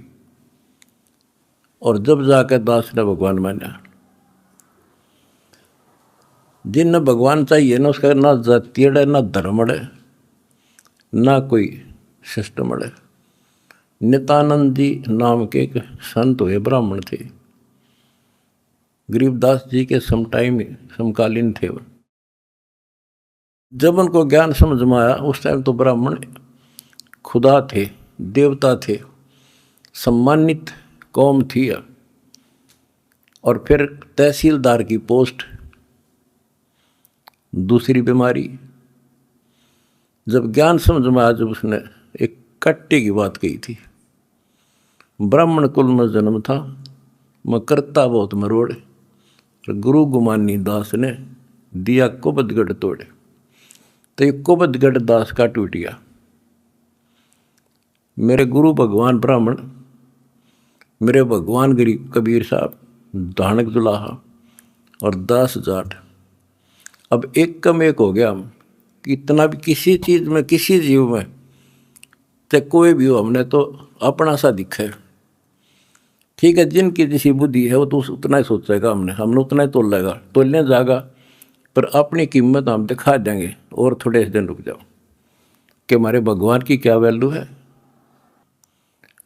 और जब जाकर दास ने भगवान माना। जिन भगवान चाहिए ना, उसका ना जाति अड़े, ना धर्म अड़े, ना कोई सिस्टम अड़े। नित्यानंद जी नाम के एक संत हुए, ब्राह्मण थे, गरीबदास जी के समकालीन थे वो। जब उनको ज्ञान समझ में आया, उस टाइम तो ब्राह्मण खुदा थे, देवता थे, सम्मानित कौम थी। और फिर तहसीलदार की पोस्ट, दूसरी बीमारी। जब ज्ञान समझ में आया, जब उसने एक कट्टे की बात कही थी, ब्राह्मण कुल में जन्म था, मैं करता बहुत मरोड़, गुरु गुमानी दास ने दिया कुबदगढ़ तोड़े। तो ये कुबदगढ़ दास का टूट गया। मेरे गुरु भगवान ब्राह्मण, मेरे भगवान गरीब कबीर साहब, दानक दुलाहा और दास जाट, अब एक कम एक हो गया। हम इतना भी किसी चीज़ में, किसी जीव में, चाहे कोई भी हो, हमने तो अपना सा दिखा है। ठीक है, जिनकी जैसी बुद्धि है वो तो उतना ही सोचेगा, हमने उतना ही तोल लेगा, तोलने जाएगा, पर अपनी कीमत हम दिखा देंगे। और थोड़े दिन रुक जाओ कि हमारे भगवान की क्या वैल्यू है।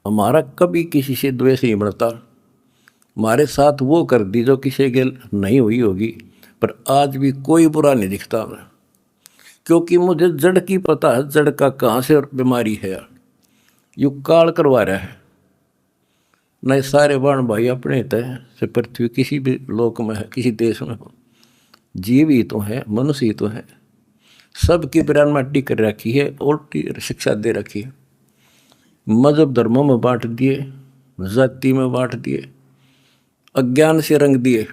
हमारा कभी किसी से द्वेष नहीं बढ़ता। हमारे साथ वो कर दी जो किसी के नहीं हुई होगी, पर आज भी कोई बुरा नहीं दिखता हमें, क्योंकि मुझे जड़ की पता है, जड़ का कहाँ से बीमारी है। यू काल करवा रहा है। नहीं सारे बाण भाई अपने तय से पृथ्वी किसी भी लोक में है, किसी देश में हो, जीव ही तो है, मनुष्य ही तो है। सबकी पिरान माटी कर रखी है, उल्टी शिक्षा दे रखी है। मजहब धर्मों में बांट दिए, जाति में बांट दिए, अज्ञान से रंग दिए।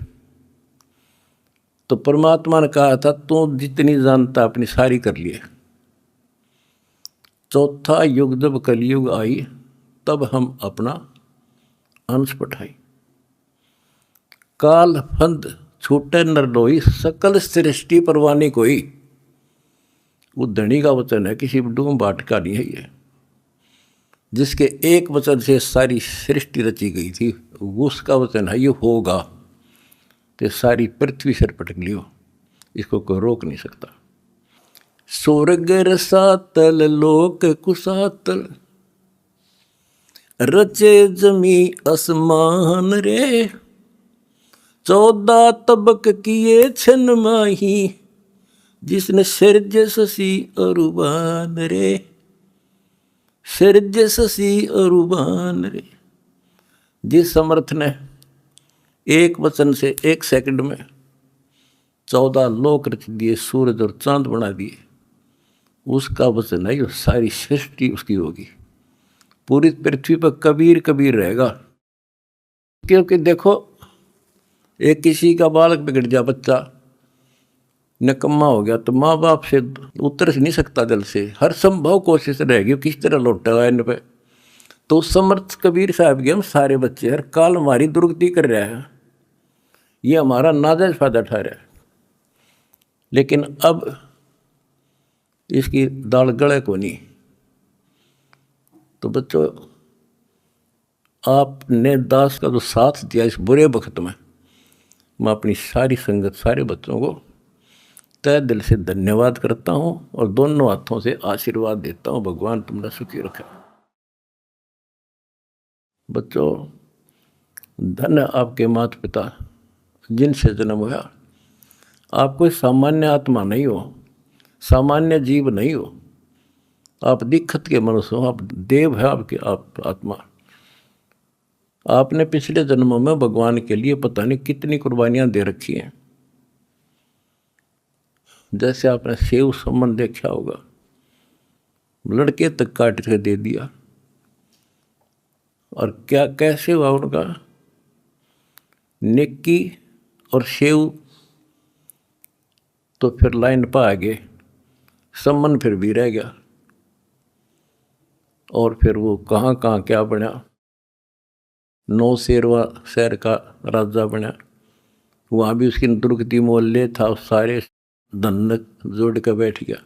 तो परमात्मा ने कहा था, तू जितनी जानता अपनी सारी कर लिए। चौथा युग जब कलयुग आई, तब हम अपना अंश पठाई। काल फंद छूटे नर लोई, सकल सृष्टि परवानी कोई। वो धनी का वचन है, किसी डूम बाट का नहीं है ये। जिसके एक वचन से सारी सृष्टि रची गई थी, उसका वचन है ये होगा। तो सारी पृथ्वी सिर पटक लियो, इसको कोई रोक नहीं सकता। स्वर्ग रसातल लोक कुसातल, रचे जमी असमान रे। 14 तबक किए छन माही, जिसने सिरज ससी अरुबान रे। सिरज ससी अरुबान रे। जिस समर्थ ने एक वचन से 1 सेकंड में 14 लोक रच दिए, सूरज और चांद बना दिए, उसका वचन है, सारी सृष्टि उसकी होगी। पूरी पृथ्वी पर कबीर कबीर रहेगा। क्योंकि देखो, एक किसी का बालक बिगड़ गया, बच्चा निकम्मा हो गया, तो माँ बाप से उतर नहीं सकता दिल से, हर संभव कोशिश रहेगी किस तरह लौटेगा इन पे। तो समर्थ कबीर साहब के हम सारे बच्चे हर काल हमारी दुर्गति कर रहे हैं, ये हमारा नाजायज फायदा उठा रहा है। लेकिन अब इसकी दाल गले को नहीं। तो बच्चों, आपने दास का जो साथ दिया इस बुरे वक्त में, मैं अपनी सारी संगत, सारे बच्चों को तय दिल से धन्यवाद करता हूँ और दोनों हाथों से आशीर्वाद देता हूँ। भगवान तुमने सुखी रखे। बच्चों, धन्य आपके माता पिता जिनसे जन्म हुआ। आप कोई सामान्य आत्मा नहीं हो, सामान्य जीव नहीं हो, आप दिक्कत के मनुष्य हो, आप देव है आपके, आप आत्मा। आपने पिछले जन्मों में भगवान के लिए पता नहीं कितनी कुर्बानियां दे रखी हैं। जैसे आपने सेव सम्मान देखा होगा, लड़के तक काट के दे दिया, और क्या कैसे हुआ उनका, नेकी और सेव तो फिर लाइन पर आ गए, सम्मन फिर भी रह गया। और फिर वो कहाँ कहाँ क्या बना, नौशेरवा शहर का राजा बना, वहाँ भी उसकी दुर्गति मोहल्ले था, सारे धन जोड़ के बैठ गया,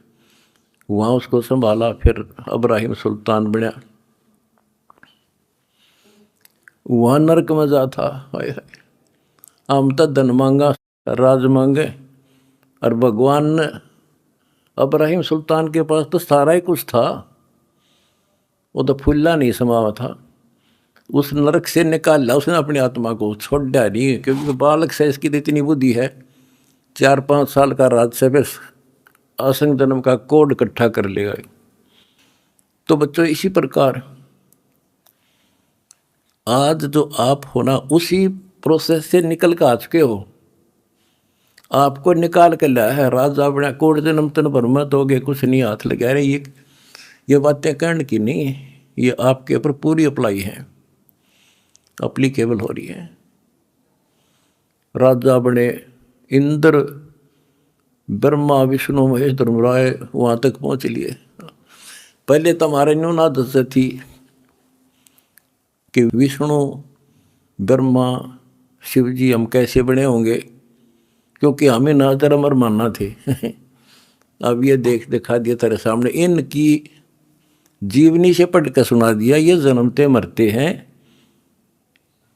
वहाँ उसको संभाला। फिर इब्राहिम सुल्तान बना, वहाँ नरक मजा था। हाय हाय, हम तो धन मांगा राज मांगे, और भगवान ने इब्राहिम सुल्तान के पास तो सारा ही कुछ था, वो तो फुल्ला नहीं समावा था। उस नरक से निकाला उसने अपनी आत्मा को, छोड़ा नहीं, क्योंकि बालक से इसकी तो इतनी बुद्धि है, 4-5 साल का राज से बस असंग जन्म का कोड इकट्ठा कर लेगा। तो बच्चों इसी प्रकार आज जो आप हो ना, उसी प्रोसेस से निकल कर आ चुके हो। आपको निकाल के लाया है राजा बना, कोड जन्म तन भर मत हो गए, कुछ नहीं हाथ लगा रहे। ये बातें कहने की नहीं, ये आपके ऊपर पूरी अप्लाई है, अप्लीकेबल हो रही है। राजा बने, इंद्र ब्रह्मा विष्णु महेश धर्मराय वहाँ तक पहुँच लिए। पहले तो हमारे न्यून आदत से थी कि विष्णु ब्रह्मा शिव जी हम कैसे बने होंगे, क्योंकि हमें ना धर्म और मानना थे। अब ये दिखा दिया तेरे सामने, इनकी जीवनी से पढ़ कर सुना दिया, ये जन्मते मरते हैं।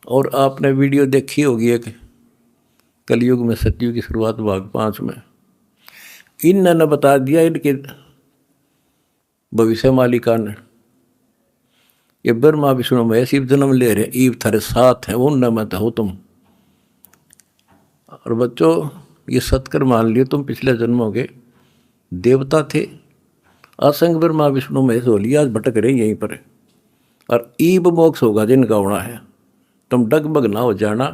और आपने वीडियो देखी होगी एक, कलयुग में सतयुग की शुरुआत भाग 5 में, इन्होंने बता दिया इनके भविष्य मालिका ने, ये ब्रह्मा विष्णु महेश शिव जन्म ले रहे, ईव थारे साथ है, उन मत हो तुम। और बच्चों ये सत्कर मान लियो, तुम पिछले जन्मों के देवता थे, असंग ब्रह्मा विष्णु महेश हो लिया, आज भटक रहे यहीं पर। और ईब मोक्ष होगा जिनका होना है, तुम डगमग ना हो जाना,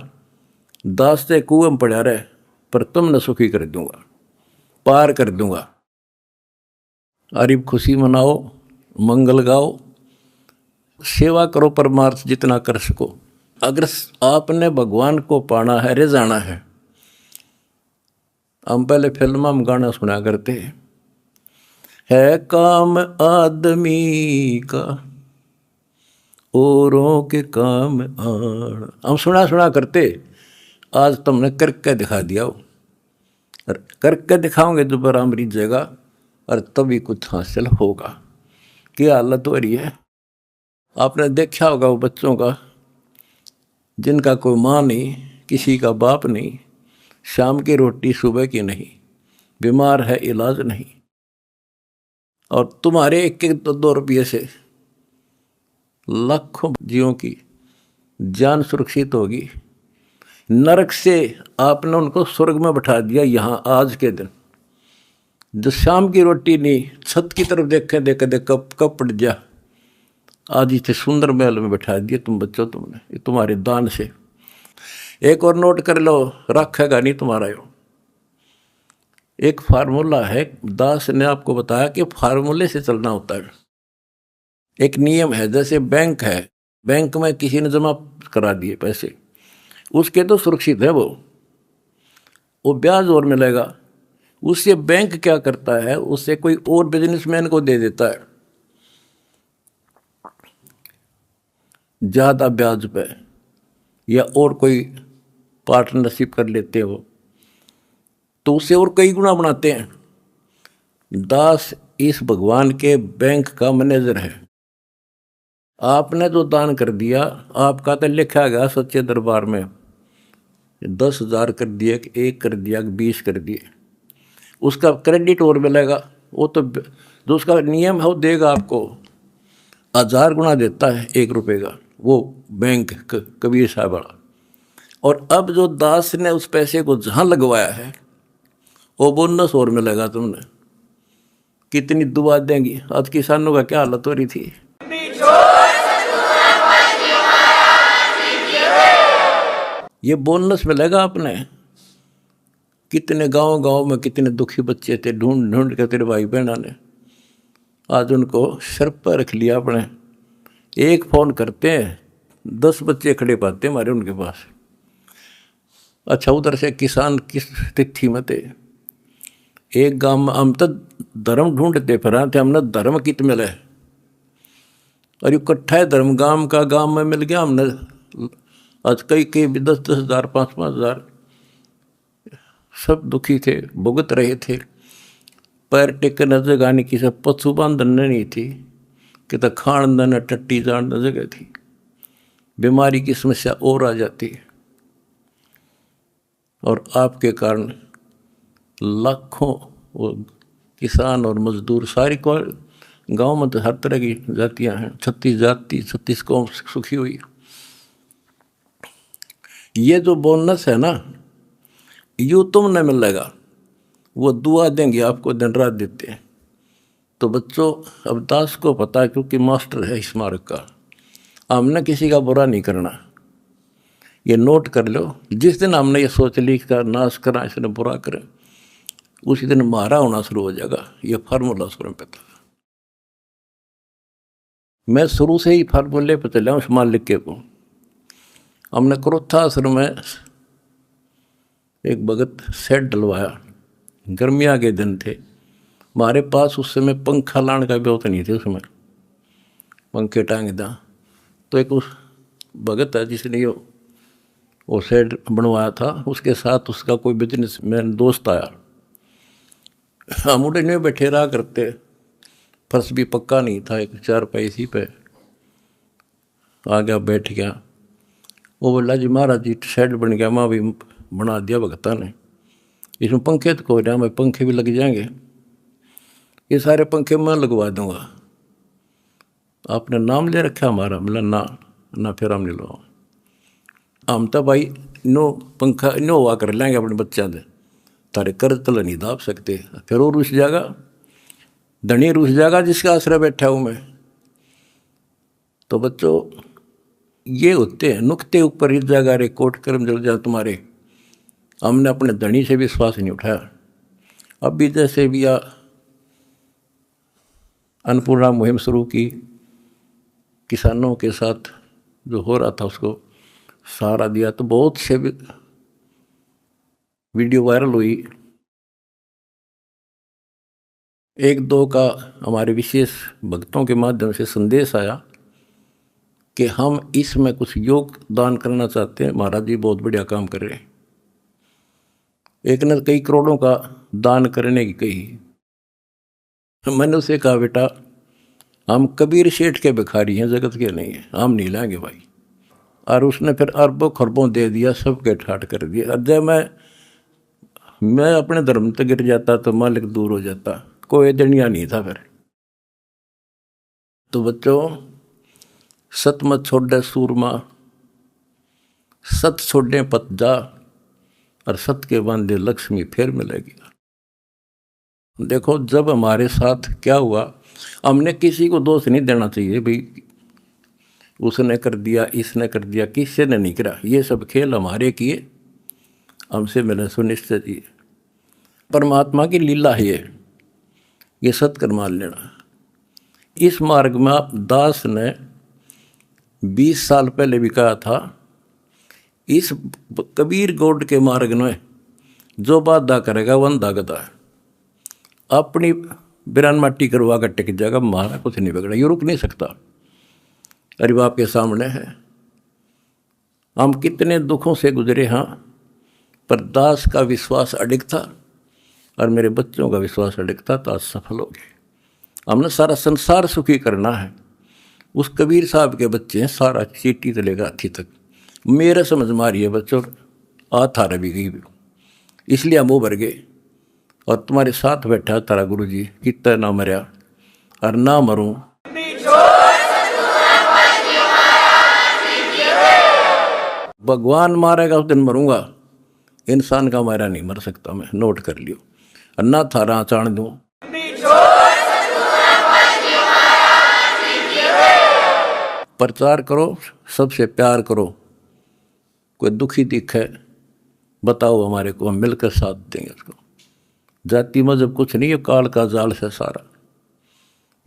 दास से कुएं में पड़ा रहे, पर तुम न सुखी कर दूंगा, पार कर दूंगा। अरिब खुशी मनाओ, मंगल गाओ, सेवा करो परमार्थ जितना कर सको। अगर आपने भगवान को पाना है, रे जाना है। हम पहले फिल्म में गाना सुना करते है काम आदमी का औरों के काम आण, हम सुना करते। आज तुमने करके दिखा दिया हो, और करके दिखाओगे दोबारा हम रीझेगा, और तभी कुछ हासिल होगा। क्या हालत हो रही है, आपने देखा होगा वो बच्चों का जिनका कोई माँ नहीं, किसी का बाप नहीं, शाम की रोटी सुबह की नहीं, बीमार है इलाज नहीं, और तुम्हारे 1-2 रुपये से लाखों जीवों की जान सुरक्षित होगी। नरक से आपने उनको स्वर्ग में बैठा दिया यहाँ आज के दिन। जो शाम की रोटी नहीं, छत की तरफ देखे देख कब पड़ जा, आज इसे सुंदर महल में बैठा दिया तुम बच्चों, तुमने तुम्हारे दान से। एक और नोट कर लो, रखेगा नहीं तुम्हारा यो। एक फार्मूला है, दास ने आपको बताया कि फार्मूले से चलना होता है। एक नियम है, जैसे बैंक है, बैंक में किसी ने जमा करा दिए पैसे, उसके तो सुरक्षित है, वो ब्याज और मिलेगा। उससे बैंक क्या करता है, उससे कोई और बिजनेसमैन को दे देता है ज़्यादा ब्याज पे, या और कोई पार्टनरशिप कर लेते हो तो उससे और कई गुना बनाते हैं। दास इस भगवान के बैंक का मैनेजर है। आपने जो दान कर दिया, आपका तो लिखा गया सच्चे दरबार में, 10,000 कर दिए, 1 कर दिया, 20 कर दिए, उसका क्रेडिट और मिलेगा। वो तो जो उसका नियम है वो देगा आपको, 1000 गुना देता है 1 रुपये का, वो बैंक कबीर साहब वाला। और अब जो दास ने उस पैसे को जहाँ लगवाया है, वो बोनस और मिलेगा तुमने। कितनी दुआ देंगी। आज किसानों का क्या हालत हो रही थी। ये बोनस मिलेगा आपने। कितने गांव में कितने दुखी बच्चे थे, ढूंढ ढूंढ के तेरे भाई बहना ने आज उनको सर पर रख लिया अपने। एक फ़ोन करते हैं 10 बच्चे खड़े पाते हमारे उनके पास। अच्छा, उधर से किसान किस तिथि में थे, एक गांव में हम तो धर्म ढूंढते फिर थे, हमने धर्म कित मिले, और इकट्ठा है धर्म गांव का, गांव में मिल गया हमने। आज कई कई 10-10 हज़ार 5-5 हज़ार, सब दुखी थे, भुगत रहे थे। पैर टेकने जगह नहीं, किसी पशु बांधन नहीं थी, कि तो खान न टट्टी जान जगह थी। बीमारी की समस्या और आ जाती, और आपके कारण लाखों वो किसान और मजदूर, सारी को गांव में तो हर तरह की जातियां हैं, 36 जाति 36 कौम सुखी हुई। ये जो बोनस है ना, यूँ तुम न मिलेगा, वो दुआ देंगे आपको, दिन रात देते हैं। तो बच्चों, अब दास को पता है, क्योंकि मास्टर है इस मार्ग का, हमने किसी का बुरा नहीं करना, ये नोट कर लो। जिस दिन हमने ये सोच ली का नाश करा, इसने बुरा करे, उसी दिन मारा होना शुरू हो जाएगा। ये फार्मूला शुरू पे था, मैं शुरू से ही फार्मूले पे चला हूँ। माल लिख के को हमने क्रोथा आश्रम में एक भगत सेट डलवाया, गर्मिया के दिन थे, हमारे पास उस समय पंखा लाने का भी होता नहीं थे, उसमें पंखे टांग दा। तो एक उस भगत है जिसने वो सेट बनवाया था, उसके साथ उसका कोई बिजनेस मैन दोस्त आया। हम उड़े नहीं बैठे रहा करते, फर्श भी पक्का नहीं था, एक 4 पैसी पे आ गया, बैठ गया। वो बोला जी महाराज जी शेड बन गया, माँ भी बना दिया भगता ने, इसमें पंखे तो कोई ना, मैं पंखे भी लग जाएंगे, ये सारे पंखे मैं लगवा दूंगा, आपने नाम ले रखा हमारा? मिला ना फिर हम नहीं लो, हम तो भाई नो पंखा नो हुआ कर लेंगे अपने बच्चा दे, तारे कर्ज तल नहीं दाब सकते। फिर वो रुस जाएगा, धनी रुस जाएगा जिसका आश्रय बैठा हूँ मैं। तो बच्चों, ये होते हैं नुक्ते ऊपर इस जगह रे, कोट कर्म जल जा तुम्हारे। हमने अपने धनी से विश्वास नहीं उठाया। अब भी जैसे भी अन्नपूर्णा मुहिम शुरू की, किसानों के साथ जो हो रहा था उसको सहारा दिया, तो बहुत से वीडियो वायरल हुई। 1-2 का हमारे विशेष भक्तों के माध्यम से संदेश आया कि हम इसमें कुछ योगदान करना चाहते हैं, महाराज जी बहुत बढ़िया काम कर रहे हैं। एक ने कई करोड़ों का दान करने की कही। मैंने उसे कहा बेटा, हम कबीर शेठ के भिखारी हैं, जगत के नहीं हैं, हम नहीं लाएंगे भाई। और उसने फिर अरबों खरबों दे दिया, सबके ठाट कर दिया। जब मैं अपने धर्म तक गिर जाता तो मालिक दूर हो जाता, कोई दनिया नहीं था फिर। तो बच्चों, सत मत छोड़े सूरमा, सत छोड़े पत जा, और सत के बांधे लक्ष्मी फिर मिलेगी। देखो जब हमारे साथ क्या हुआ, हमने किसी को दोष नहीं देना चाहिए भाई उसने कर दिया, इसने कर दिया, किसी ने नहीं करा। ये सब खेल हमारे किए, हमसे मिले सुनिश्चित ही। परमात्मा की लीला है ये सत्कर मान लेना। इस मार्ग में आप दास ने 20 साल पहले भी कहा था, इस कबीर गौड़ के मार्ग में जो बाधा करेगा वंदा गदा है। अपनी बिरान माटी करवा कर टिक जाएगा, हमारा कुछ नहीं बिगड़ा, ये रुक नहीं सकता। अरे बाप के सामने है, हम कितने दुखों से गुजरे। हाँ, पर दास का विश्वास अडिग था और मेरे बच्चों का विश्वास अडिग था, तो आज सफल हो गए। हमने सारा संसार सुखी करना है। उस कबीर साहब के बच्चे हैं, सारा चीटी से लेकर हाथी तक। मेरे समझ मारी है बच्चों, थारा भी गई भी, इसलिए हम उभर गए। और तुम्हारे साथ बैठा तारा गुरु जी, कितना ना मरया और ना मरूं। भगवान मारेगा उस दिन मरूंगा, इंसान का मारा नहीं मर सकता मैं, नोट कर लियो। और ना थारा चाण दूं, प्रचार करो, सबसे प्यार करो। कोई दुखी दिखे बताओ हमारे को, हम मिलकर साथ देंगे उसको। जाति मजहब कुछ नहीं, ये काल का जाल से सारा।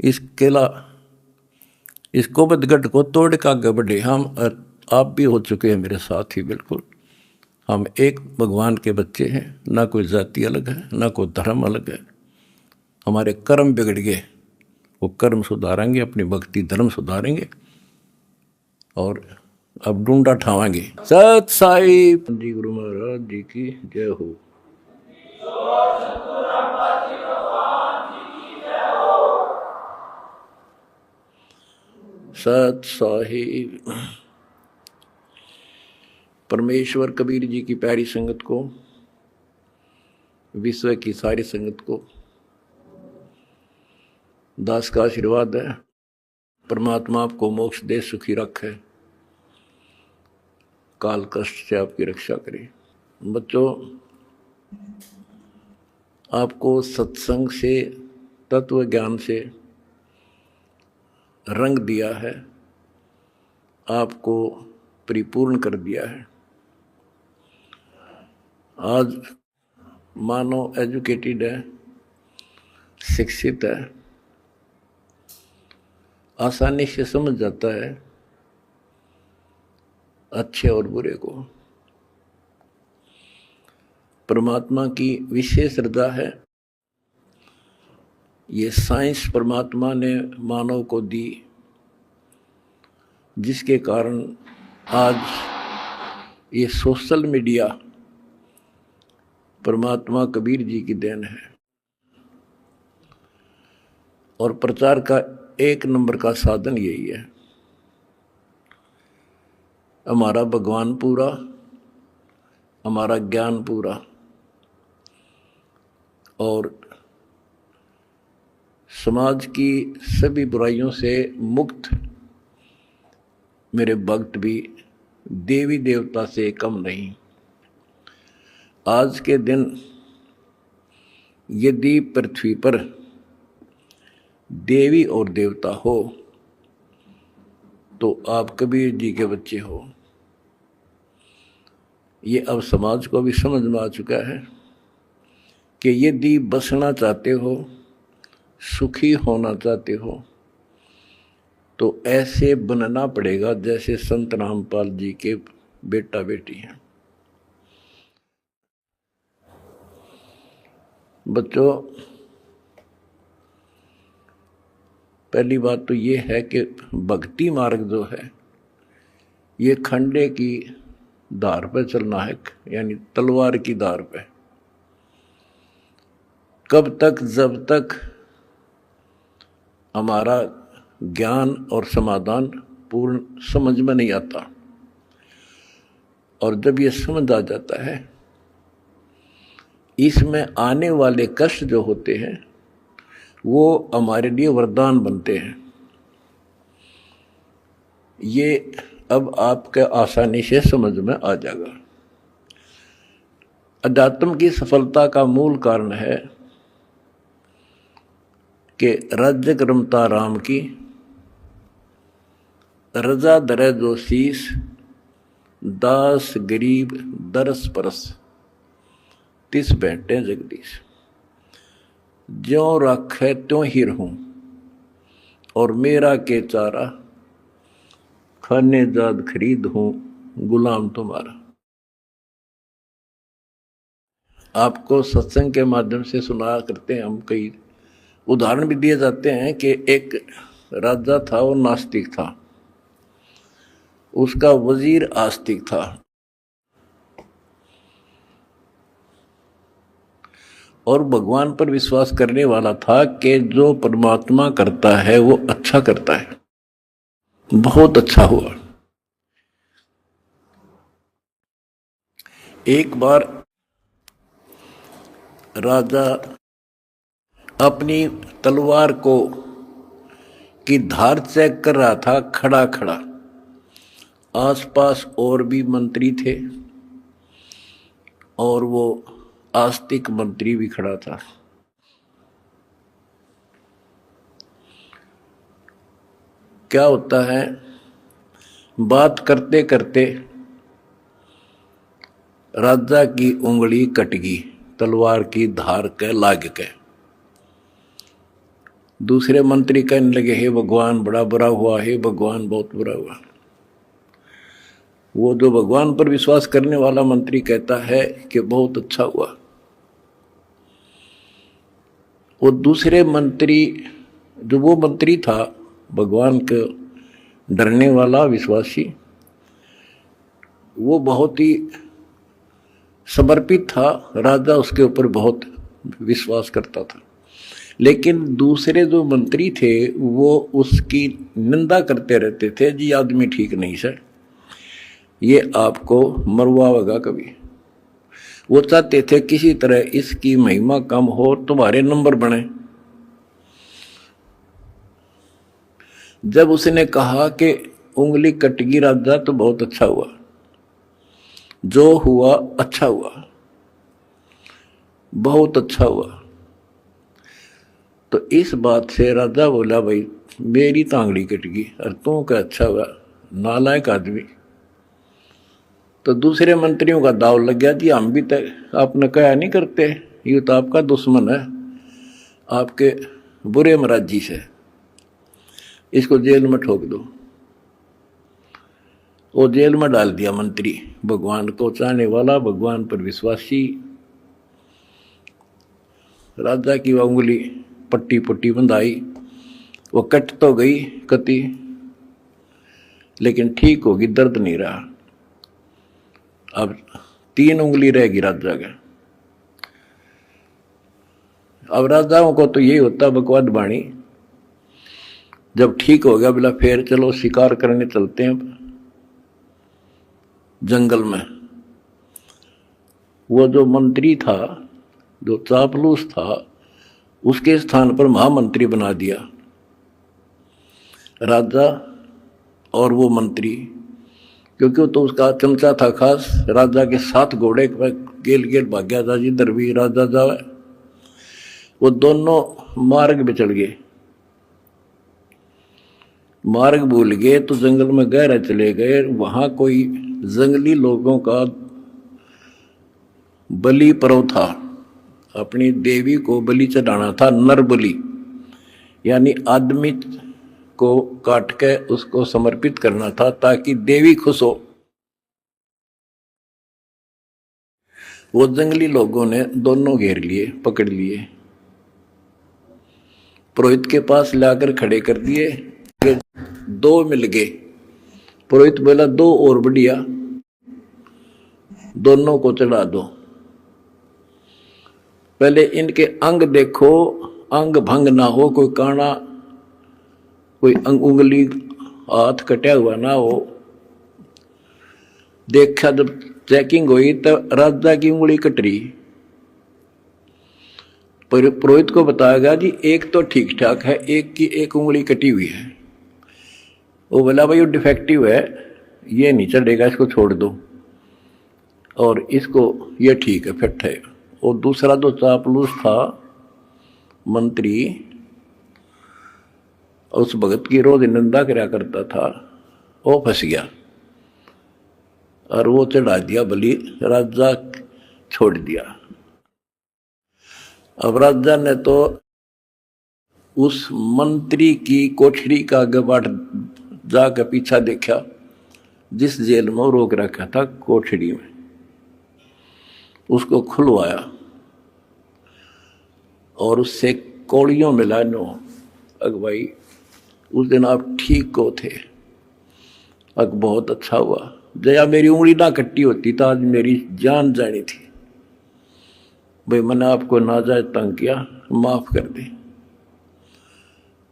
इस केला, इस कोबत गढ़ को तोड़ के आगे बढ़े हम, और आप भी हो चुके हैं मेरे साथ ही बिल्कुल। हम एक भगवान के बच्चे हैं, ना कोई जाति अलग है, ना कोई धर्म अलग है। हमारे कर्म बिगड़ गए, वो कर्म सुधारेंगे, अपनी भक्ति धर्म सुधारेंगे और अब डूंडा ठावाएंगे। सत साई जी गुरु महाराज जी की जय हो। सत साहिब। परमेश्वर कबीर जी की प्यारी संगत को, विश्व की सारी संगत को दास का आशीर्वाद है। परमात्मा आपको मोक्ष दे, सुखी रखे, काल कष्ट से आपकी रक्षा करे। बच्चों, आपको सत्संग से, तत्व ज्ञान से रंग दिया है, आपको परिपूर्ण कर दिया है। आज मानव एजुकेटेड है, शिक्षित है, आसानी से समझ जाता है अच्छे और बुरे को। परमात्मा की विशेष श्रद्धा है। ये साइंस परमात्मा ने मानव को दी, जिसके कारण आज ये सोशल मीडिया परमात्मा कबीर जी की देन है और प्रचार का एक नंबर का साधन यही है। हमारा भगवान पूरा, हमारा ज्ञान पूरा और समाज की सभी बुराइयों से मुक्त मेरे भक्त भी देवी देवता से कम नहीं। आज के दिन यदि पृथ्वी पर देवी और देवता हो तो आप कबीर जी के बच्चे हो। ये अब समाज को भी समझ में आ चुका है कि यदि बसना चाहते हो, सुखी होना चाहते हो, तो ऐसे बनना पड़ेगा जैसे संत रामपाल जी के बेटा बेटी हैं। बच्चों, पहली बात तो ये है कि भक्ति मार्ग जो है ये खंडे की धार पर चलना है, यानी तलवार की धार पे। कब तक? जब तक हमारा ज्ञान और समाधान पूर्ण समझ में नहीं आता। और जब ये समझ आ जाता है, इसमें आने वाले कष्ट जो होते हैं वो हमारे लिए वरदान बनते हैं। ये अब आपके आसानी से समझ में आ जाएगा। अध्यात्म की सफलता का मूल कारण है कि राज्य रमता राम की, रजा दरे जो शीस, दास गरीब दरस परस, तिस बैठे जगदीश। ज्यों राखे त्यों ही रहूं, और मेरा के चारा, खाने जाद खरीद हूं, गुलाम तुम्हारा। आपको सत्संग के माध्यम से सुना करते हैं हम, कई उदाहरण भी दिए जाते हैं कि एक राजा था, वो नास्तिक था, उसका वजीर आस्तिक था, और भगवान पर विश्वास करने वाला था कि जो परमात्मा करता है वो अच्छा करता है। बहुत अच्छा हुआ। एक बार राजा अपनी तलवार को की धार चेक कर रहा था, खड़ा खड़ा। आसपास और भी मंत्री थे और वो आस्तिक मंत्री भी खड़ा था। क्या होता है, बात करते करते राजा की उंगली कट गई, तलवार की धार के लाग के। दूसरे मंत्री कहने लगे, हे भगवान बड़ा बुरा हुआ, हे भगवान बहुत बुरा हुआ। वो जो भगवान पर विश्वास करने वाला मंत्री कहता है कि बहुत अच्छा हुआ, वो दूसरे मंत्री, जो वो मंत्री था भगवान के डरने वाला विश्वासी, वो बहुत ही समर्पित था, राजा उसके ऊपर बहुत विश्वास करता था। लेकिन दूसरे जो मंत्री थे वो उसकी निंदा करते रहते थे, जी आदमी ठीक नहीं सर, ये आपको मरवाएगा कभी। वो चाहते थे किसी तरह इसकी महिमा कम हो, तुम्हारे नंबर बने। जब उसने कहा कि उंगली कटगी राजा तो बहुत अच्छा हुआ, जो हुआ अच्छा हुआ, बहुत अच्छा हुआ। तो इस बात से राजा बोला, भाई मेरी तांगड़ी कट गई और तू क्या अच्छा हुआ, नालायक आदमी। तो दूसरे मंत्रियों का दाव लग गया, जी हम भी तक आपने कहा नहीं करते, ये तो आपका दुश्मन है, आपके बुरे मराजी से, इसको जेल में ठोक दो। वो जेल में डाल दिया मंत्री, भगवान को चाहने वाला, भगवान पर विश्वासी। राजा की वह उंगली पट्टी पट्टी बंधाई, वो कट तो गई कति, लेकिन ठीक होगी, दर्द नहीं रहा। अब 3 उंगली रहेगी राजा का। अब राजाओं को तो यही होता बकवाद बाणी, जब ठीक हो गया बोला फिर चलो शिकार करने चलते हैं जंगल में। वो जो मंत्री था, जो चापलूस था, उसके स्थान पर महामंत्री बना दिया राजा और वो मंत्री, क्योंकि वो तो उसका चमचा था खास। राजा के 7 घोड़े गेल गेल भाग्या था, जिधर भी राजा जावे। वो दोनों मार्ग पे चढ़ गए, मार्ग भूल गए तो जंगल में गहरा चले गए। वहां कोई जंगली लोगों का बलि पर्व था, अपनी देवी को बलि चढ़ाना था, नर बलि, यानी आदमी को काट के उसको समर्पित करना था ताकि देवी खुश हो। वो जंगली लोगों ने दोनों घेर लिए, पकड़ लिए, पुरोहित के पास लाकर खड़े कर दिए। 2 मिल गए। पुरोहित बोला 2 और बढ़िया, दोनों को चढ़ा दो। पहले इनके अंग देखो, अंग भंग ना हो, कोई काना, कोई उंगली हाथ कटा हुआ ना हो। देखा जब चेकिंग हुई तो राजा की उंगली कट रही। पुरोहित को बताया गया जी एक तो ठीक ठाक है, एक की एक उंगली कटी हुई है। वो बोला भाई वो डिफेक्टिव है, ये नहीं चढ़ेगा, इसको छोड़ दो, और इसको ये ठीक है, फिट है। और दूसरा जो चापलूस था मंत्री, उस भगत की रोज निंदा कराया करता था, वो फंस गया और वो चढ़ा दिया बलि, राजा छोड़ दिया। अब राजा ने तो उस मंत्री की कोठरी का गबाट जाकर पीछा देखा, जिस जेल में रोक रखा था कोठरी में, उसको खुलवाया और उससे कौड़ियों मिला नो, अगवाई उस दिन आप ठीक को थे, अग बहुत अच्छा हुआ, जया मेरी उंगली ना कट्टी होती तो आज मेरी जान जानी थी। भाई मैंने आपको नाजायज तंग किया, माफ कर दे।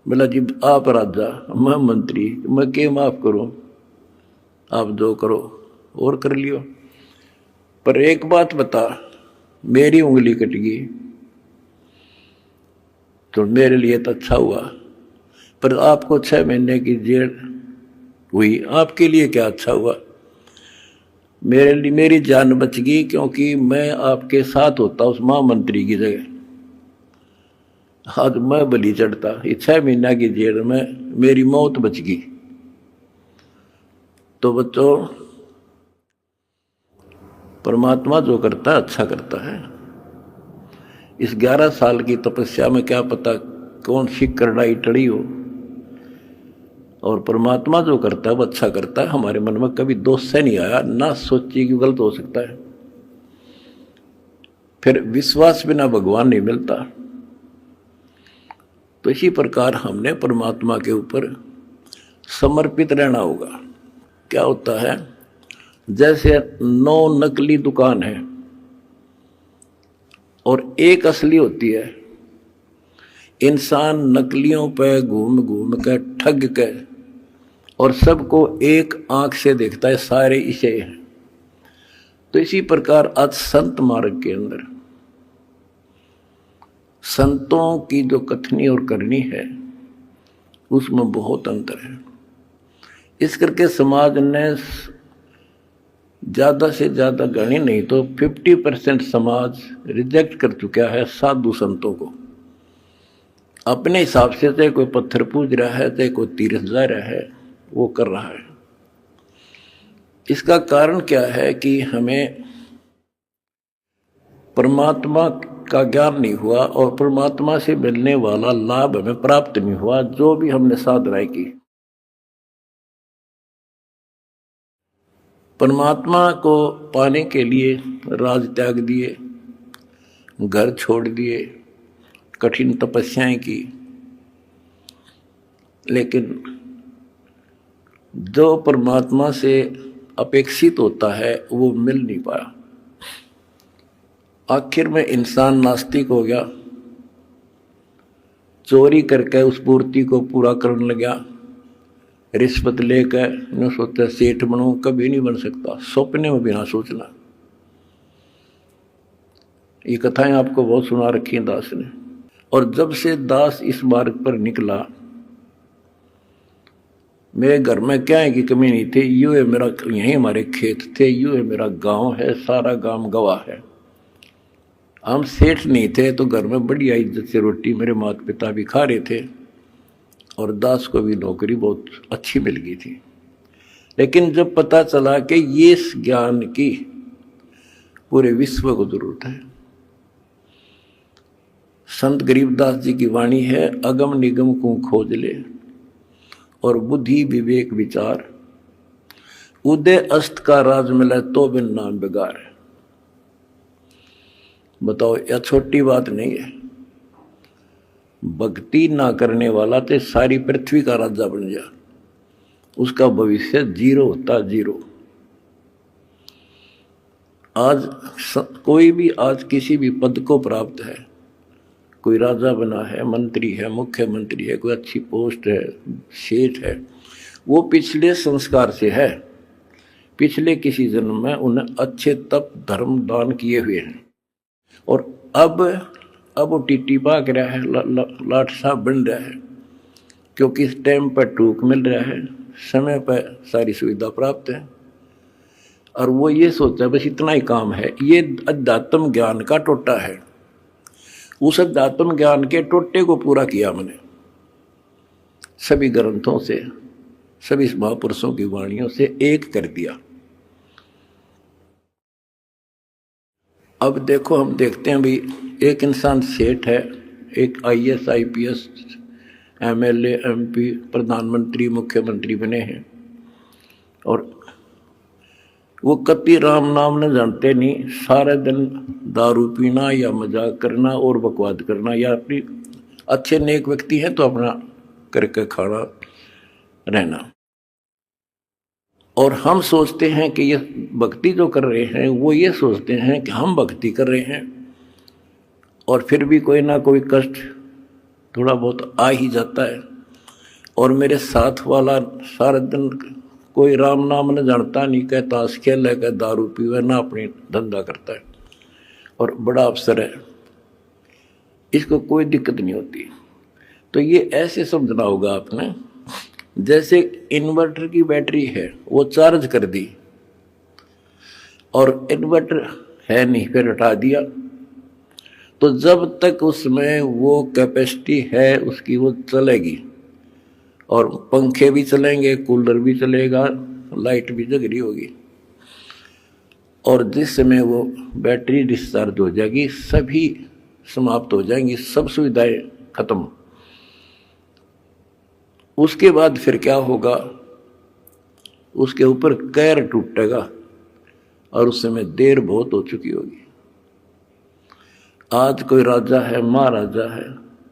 बोला जी आप राजा, मैं मंत्री, मैं के माफ करूं, आप जो करो और कर लियो, पर एक बात बता, मेरी उंगली कट गई तो मेरे लिए तो अच्छा हुआ, पर आपको 6 महीने की जेल हुई, आपके लिए क्या अच्छा हुआ? मेरे लिए मेरी जान बच गई, क्योंकि मैं आपके साथ होता उस महामंत्री की जगह, आज मैं बलि चढ़ता। ये 6 महीना की जेल में मेरी मौत बच गई। तो बच्चों, परमात्मा जो करता है अच्छा करता है। इस 11 साल की तपस्या में क्या पता कौन सी करड़ाई टड़ी हो, और परमात्मा जो करता है वो अच्छा करता है। हमारे मन में कभी दोष से नहीं आया, ना सोचिए कि गलत हो सकता है। फिर विश्वास बिना भगवान नहीं मिलता। तो इसी प्रकार हमने परमात्मा के ऊपर समर्पित रहना होगा। क्या होता है, जैसे 9 नकली दुकान है और एक असली होती है। इंसान नकलियों पे घूम घूम कर ठग के और सबको एक आंख से देखता है, सारे इसे हैं। तो इसी प्रकार आज संत मार्ग के अंदर संतों की जो कथनी और करनी है उसमें बहुत अंतर है। इस करके समाज ने ज्यादा से ज्यादा गणी नहीं तो 50% समाज रिजेक्ट कर चुका है साधु संतों को। अपने हिसाब से चाहे कोई पत्थर पूज रहा है, चाहे कोई तीर्थ जा रहा है, वो कर रहा है। इसका कारण क्या है कि हमें परमात्मा का ज्ञान नहीं हुआ और परमात्मा से मिलने वाला लाभ हमें प्राप्त नहीं हुआ। जो भी हमने साधनाएं की, परमात्मा को पाने के लिए राज त्याग दिए, घर छोड़ दिए, कठिन तपस्याएं की, लेकिन जो परमात्मा से अपेक्षित होता है वो मिल नहीं पाया। आखिर में इंसान नास्तिक हो गया, चोरी करके उस पूर्ति को पूरा करने लगा, रिश्वत लेकर न सोचता सेठ बनूं, कभी नहीं बन सकता, सपने में भी ना सोचना। ये कथाएं आपको बहुत सुना रखी हैं दास ने। और जब से दास इस मार्ग पर निकला, मेरे घर में क्या है कि कमी नहीं थी। यूं है मेरा, यहीं हमारे खेत थे, यूं है मेरा गांव है, सारा गांव गवाह है। हम सेठ नहीं थे तो घर में बढ़िया इज्जत से रोटी मेरे माता पिता भी खा रहे थे और दास को भी नौकरी बहुत अच्छी मिल गई थी। लेकिन जब पता चला कि ये ज्ञान की पूरे विश्व को जरूरत है, संत गरीबदास जी की वाणी है, अगम निगम को खोज ले और बुद्धि विवेक विचार, उदय अस्त का राज मिले तो बिन नाम बेगार है। बताओ, यह छोटी बात नहीं है। भक्ति ना करने वाला तो सारी पृथ्वी का राजा बन जा, उसका भविष्य जीरो होता, जीरो। आज कोई भी आज किसी भी पद को प्राप्त है, कोई राजा बना है, मंत्री है, मुख्यमंत्री है, कोई अच्छी पोस्ट है, सेठ है, वो पिछले संस्कार से है। पिछले किसी जन्म में उन्हें अच्छे तप धर्म दान किए हुए हैं और अब वो टीटी भाग रहा है, लाट साहब बन रहा है, क्योंकि इस टाइम पर टूक मिल रहा है, समय पर सारी सुविधा प्राप्त है और वो ये सोचता है बस इतना ही काम है। ये अध्यात्म ज्ञान का टोटा है। उस अध्यात्म ज्ञान के टोटे को पूरा किया मैंने सभी ग्रंथों से, सभी महापुरुषों की वाणियों से एक कर दिया। अब देखो, हम देखते हैं भाई, एक इंसान सेठ है, एक IAS IPS MLA MP प्रधानमंत्री मुख्यमंत्री बने हैं और वो कति राम नाम न जानते नहीं, सारे दिन दारू पीना या मजाक करना और बकवाद करना, या अपनी अच्छे नेक व्यक्ति हैं तो अपना करके खाना रहना। और हम सोचते हैं कि ये भक्ति जो कर रहे हैं, वो ये सोचते हैं कि हम भक्ति कर रहे हैं और फिर भी कोई ना कोई कष्ट थोड़ा बहुत आ ही जाता है। और मेरे साथ वाला सारा दिन कोई राम नाम न जानता, नहीं कहता ताश खेल है, दारू पीवे, ना अपनी धंधा करता है और बड़ा अफसर है, इसको कोई दिक्कत नहीं होती। तो ये ऐसे समझना होगा आपने, जैसे इन्वर्टर की बैटरी है, वो चार्ज कर दी और इन्वर्टर है नहीं, फिर हटा दिया, तो जब तक उसमें वो कैपेसिटी है उसकी, वो चलेगी और पंखे भी चलेंगे, कूलर भी चलेगा, लाइट भी जग रही होगी। और जिस समय वो बैटरी डिस्चार्ज हो जाएगी, सभी समाप्त हो जाएंगी, सब सुविधाएं खत्म। उसके बाद फिर क्या होगा, उसके ऊपर कैर टूटेगा और उस समय देर बहुत हो चुकी होगी। आज कोई राजा है, महाराजा है,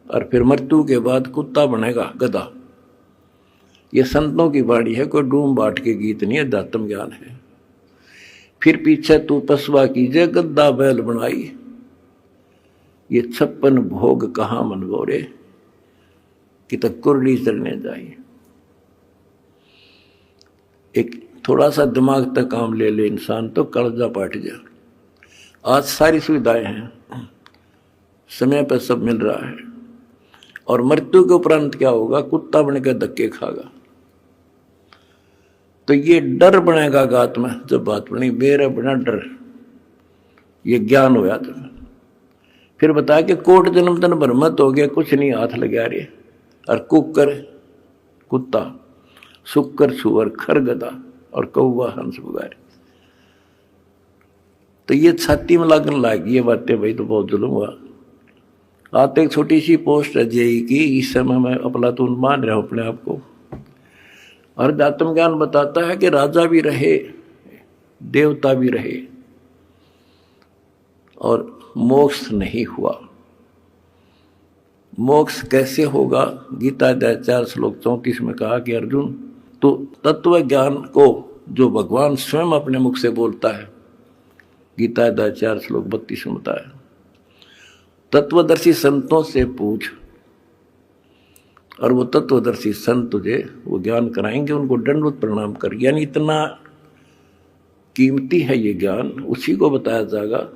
और फिर मृत्यु के बाद कुत्ता बनेगा, गधा। ये संतों की वाणी है, कोई डूम बाट के गीत नहीं है, अध्यात्म ज्ञान है। फिर पीछे तू पसवा कीजिए, गद्दा बैल बनाई, ये 56 भोग कहाँ मनगोरे, कि तक कुरली चलने जाए। एक थोड़ा सा दिमाग तक काम ले ले इंसान तो कर्जा पाट जा। आज सारी सुविधाएं हैं, समय पर सब मिल रहा है, और मृत्यु के उपरांत क्या होगा, कुत्ता बनकर धक्के खागा। तो ये डर बनेगा गात में, जब बात बनी मेरा बना डर, ये ज्ञान होया तुम्हें। फिर बता के कोट जन्म तन भ्रमत हो गया, कुछ नहीं हाथ लगा रे, और कुकर कुत्ता, सुकर सुअर खर गधा, और कौवा हंस बुगारे। तो ये छाती में लागन लागी ये बातें, भाई तो बहुत जुल्म हुआ। आते एक छोटी सी पोस्ट है जेई की, इस समय मैं अफलातून मान रहा हूं अपने आप को। और अध्यात्म ज्ञान बताता है कि राजा भी रहे, देवता भी रहे, और मोक्ष नहीं हुआ। मोक्ष कैसे होगा, गीता अध्याय 4 श्लोक 34 में कहा कि अर्जुन, तो तत्व ज्ञान को जो भगवान स्वयं अपने मुख से बोलता है, गीता अध्याय 4 श्लोक 32 में बताया, तत्वदर्शी संतों से पूछ, और वो तत्वदर्शी संत तुझे वो ज्ञान कराएंगे, उनको दंडवत प्रणाम कर। यानी इतना कीमती है ये ज्ञान, उसी को बताया जाएगा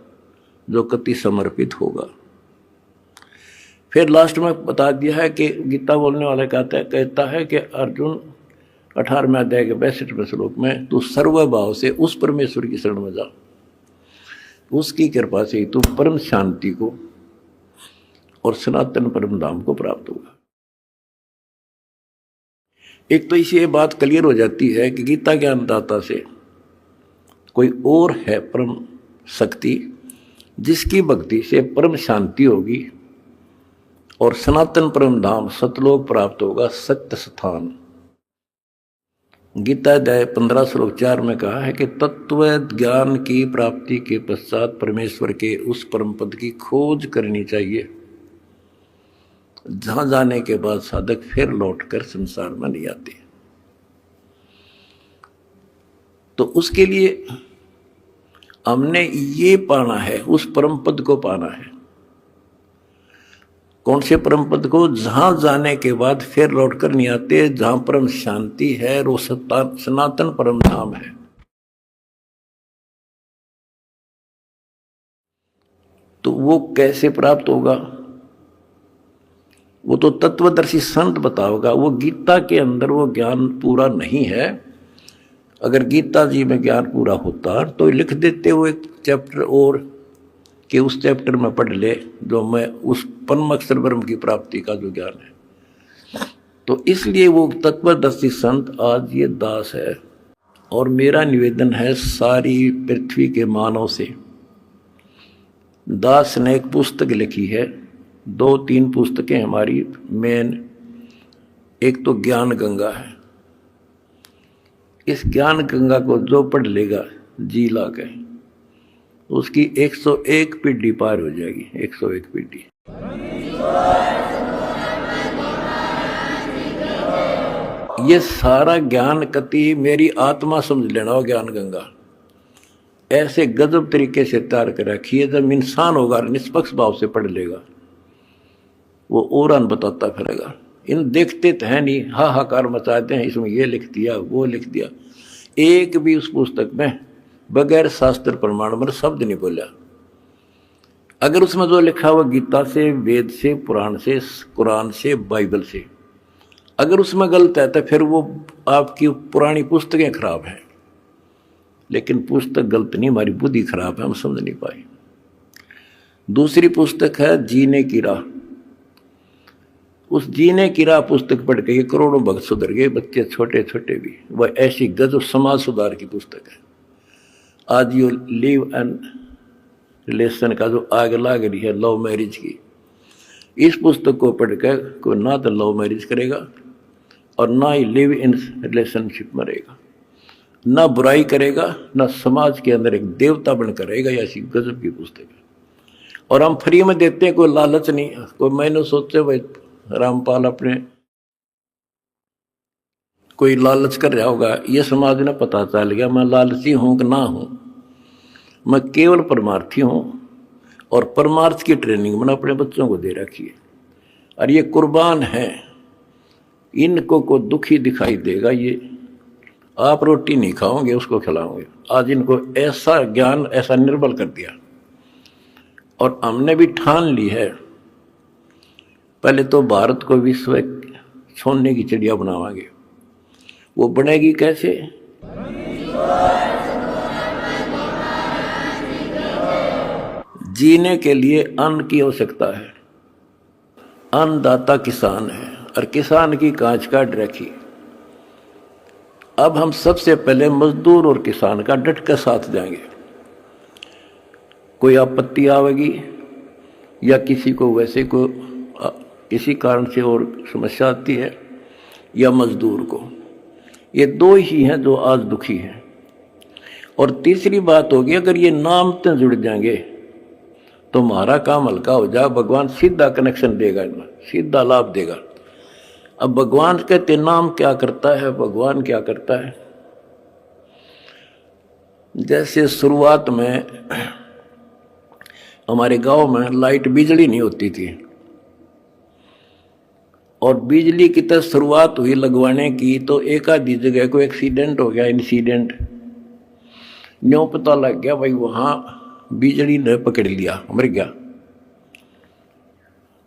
जो कति समर्पित होगा। फिर लास्ट में बता दिया है कि गीता बोलने वाला कहता है कि अर्जुन 18वें अध्याय के 62वें श्लोक में, तू सर्वभाव से उस परमेश्वर की शरण में जा, उसकी कृपा से ही तू परम शांति को और सनातन परम धाम को प्राप्त होगा। एक तो इसी ये बात क्लियर हो जाती है कि गीता ज्ञानदाता से कोई और है परम शक्ति, जिसकी भक्ति से परम शांति होगी और सनातन परम धाम सतलोक प्राप्त होगा, सत्य स्थान। गीता अध्याय 15 श्लोक 4 में कहा है कि तत्व ज्ञान की प्राप्ति के पश्चात परमेश्वर के उस परम पद की खोज करनी चाहिए, जहां जाने के बाद साधक फिर लौटकर संसार में नहीं आते। तो उसके लिए हमने ये पाना है, उस परम पद को पाना है। कौन से परम पद को, जहां जाने के बाद फिर लौटकर नहीं आते, जहां परम शांति है, वो सनातन परम धाम है। तो वो कैसे प्राप्त होगा, वो तो तत्वदर्शी संत बताओगा। वो गीता के अंदर वो ज्ञान पूरा नहीं है। अगर गीता जी में ज्ञान पूरा होता तो लिख देते वो एक चैप्टर और, कि उस चैप्टर में पढ़ ले जो मैं उस परम अक्षर ब्रह्म की प्राप्ति का जो ज्ञान है। तो इसलिए वो तत्वदर्शी संत आज ये दास है। और मेरा निवेदन है सारी पृथ्वी के मानव से, दास ने एक पुस्तक लिखी है, 2-3 पुस्तकें हमारी मेन, एक तो ज्ञान गंगा है। इस ज्ञान गंगा को जो पढ़ लेगा जी ला के, उसकी 101 पीढ़ी पार हो जाएगी, 101 पीढ़ी। ये सारा ज्ञान कति मेरी आत्मा समझ लेना हो, ज्ञान गंगा ऐसे गजब तरीके से तैयार कर रखी है। जब इंसान होगा निष्पक्ष भाव से पढ़ लेगा, वो और बताता फिरेगा। इन देखते तो है नहीं, हाहाकार मचाते हैं, इसमें ये लिख दिया वो लिख दिया। एक भी उस पुस्तक में बगैर शास्त्र प्रमाण पर शब्द नहीं बोला। अगर उसमें जो लिखा हुआ गीता से, वेद से, पुराण से, कुरान से, बाइबल से, अगर उसमें गलत है तो फिर वो आपकी पुरानी पुस्तकें खराब हैं। लेकिन पुस्तक गलत नहीं, हमारी बुद्धि खराब है, हम समझ नहीं पाए। दूसरी पुस्तक है जीने की राह। उस जीने की राह पुस्तक पढ़ के करोड़ों भक्त सुधर गए, बच्चे छोटे छोटे भी। वह ऐसी गजब समाज सुधार की पुस्तक है। आज ये लिव एंड रिलेशन का जो आग लाग रही है लव मैरिज की, इस पुस्तक को पढ़कर कोई ना तो लव मैरिज करेगा, और ना ही लिव इन रिलेशनशिप में रहेगा, ना बुराई करेगा, ना समाज के अंदर एक देवता बनकर रहेगा। ऐसी गजब की पुस्तक है। और हम फ्री में देते हैं, कोई लालच नहीं। कोई मैंने सोचे भाई रामपाल अपने कोई लालच कर रहा होगा, ये समाज ने पता चल गया मैं लालची हूं कि ना हूं। मैं केवल परमार्थी हूं और परमार्थ की ट्रेनिंग मैंने अपने बच्चों को दे रखी है। और ये कुर्बान है, इनको को दुखी दिखाई देगा, ये आप रोटी नहीं खाओगे उसको खिलाओगे। आज इनको ऐसा ज्ञान ऐसा निर्बल कर दिया। और हमने भी ठान ली है, पहले तो भारत को विश्व सोने की चिड़िया बनावांगे। वो बनेगी कैसे? जीने के लिए अन्न की आवश्यकता है। अन्नदाता किसान है और किसान की कांच काट रखी। अब हम सबसे पहले मजदूर और किसान का डट के साथ जाएंगे। कोई आपत्ति आवेगी या किसी को वैसे को किसी कारण से और समस्या आती है, या मजदूर को, ये दो ही हैं जो आज दुखी हैं। और तीसरी बात होगी, अगर ये नाम से जुड़ जाएंगे तो हमारा काम हल्का हो जाए। भगवान सीधा कनेक्शन देगा, सीधा लाभ देगा। अब भगवान कहते नाम क्या करता है, भगवान क्या करता है। जैसे शुरुआत में हमारे गांव में लाइट बिजली नहीं होती थी, और बिजली की तरह शुरुआत हुई लगवाने की, तो एक आधी जगह को एक्सीडेंट हो गया, इंसिडेंट न्यों पता लग गया भाई वहां बिजली ने पकड़ लिया, मर गया।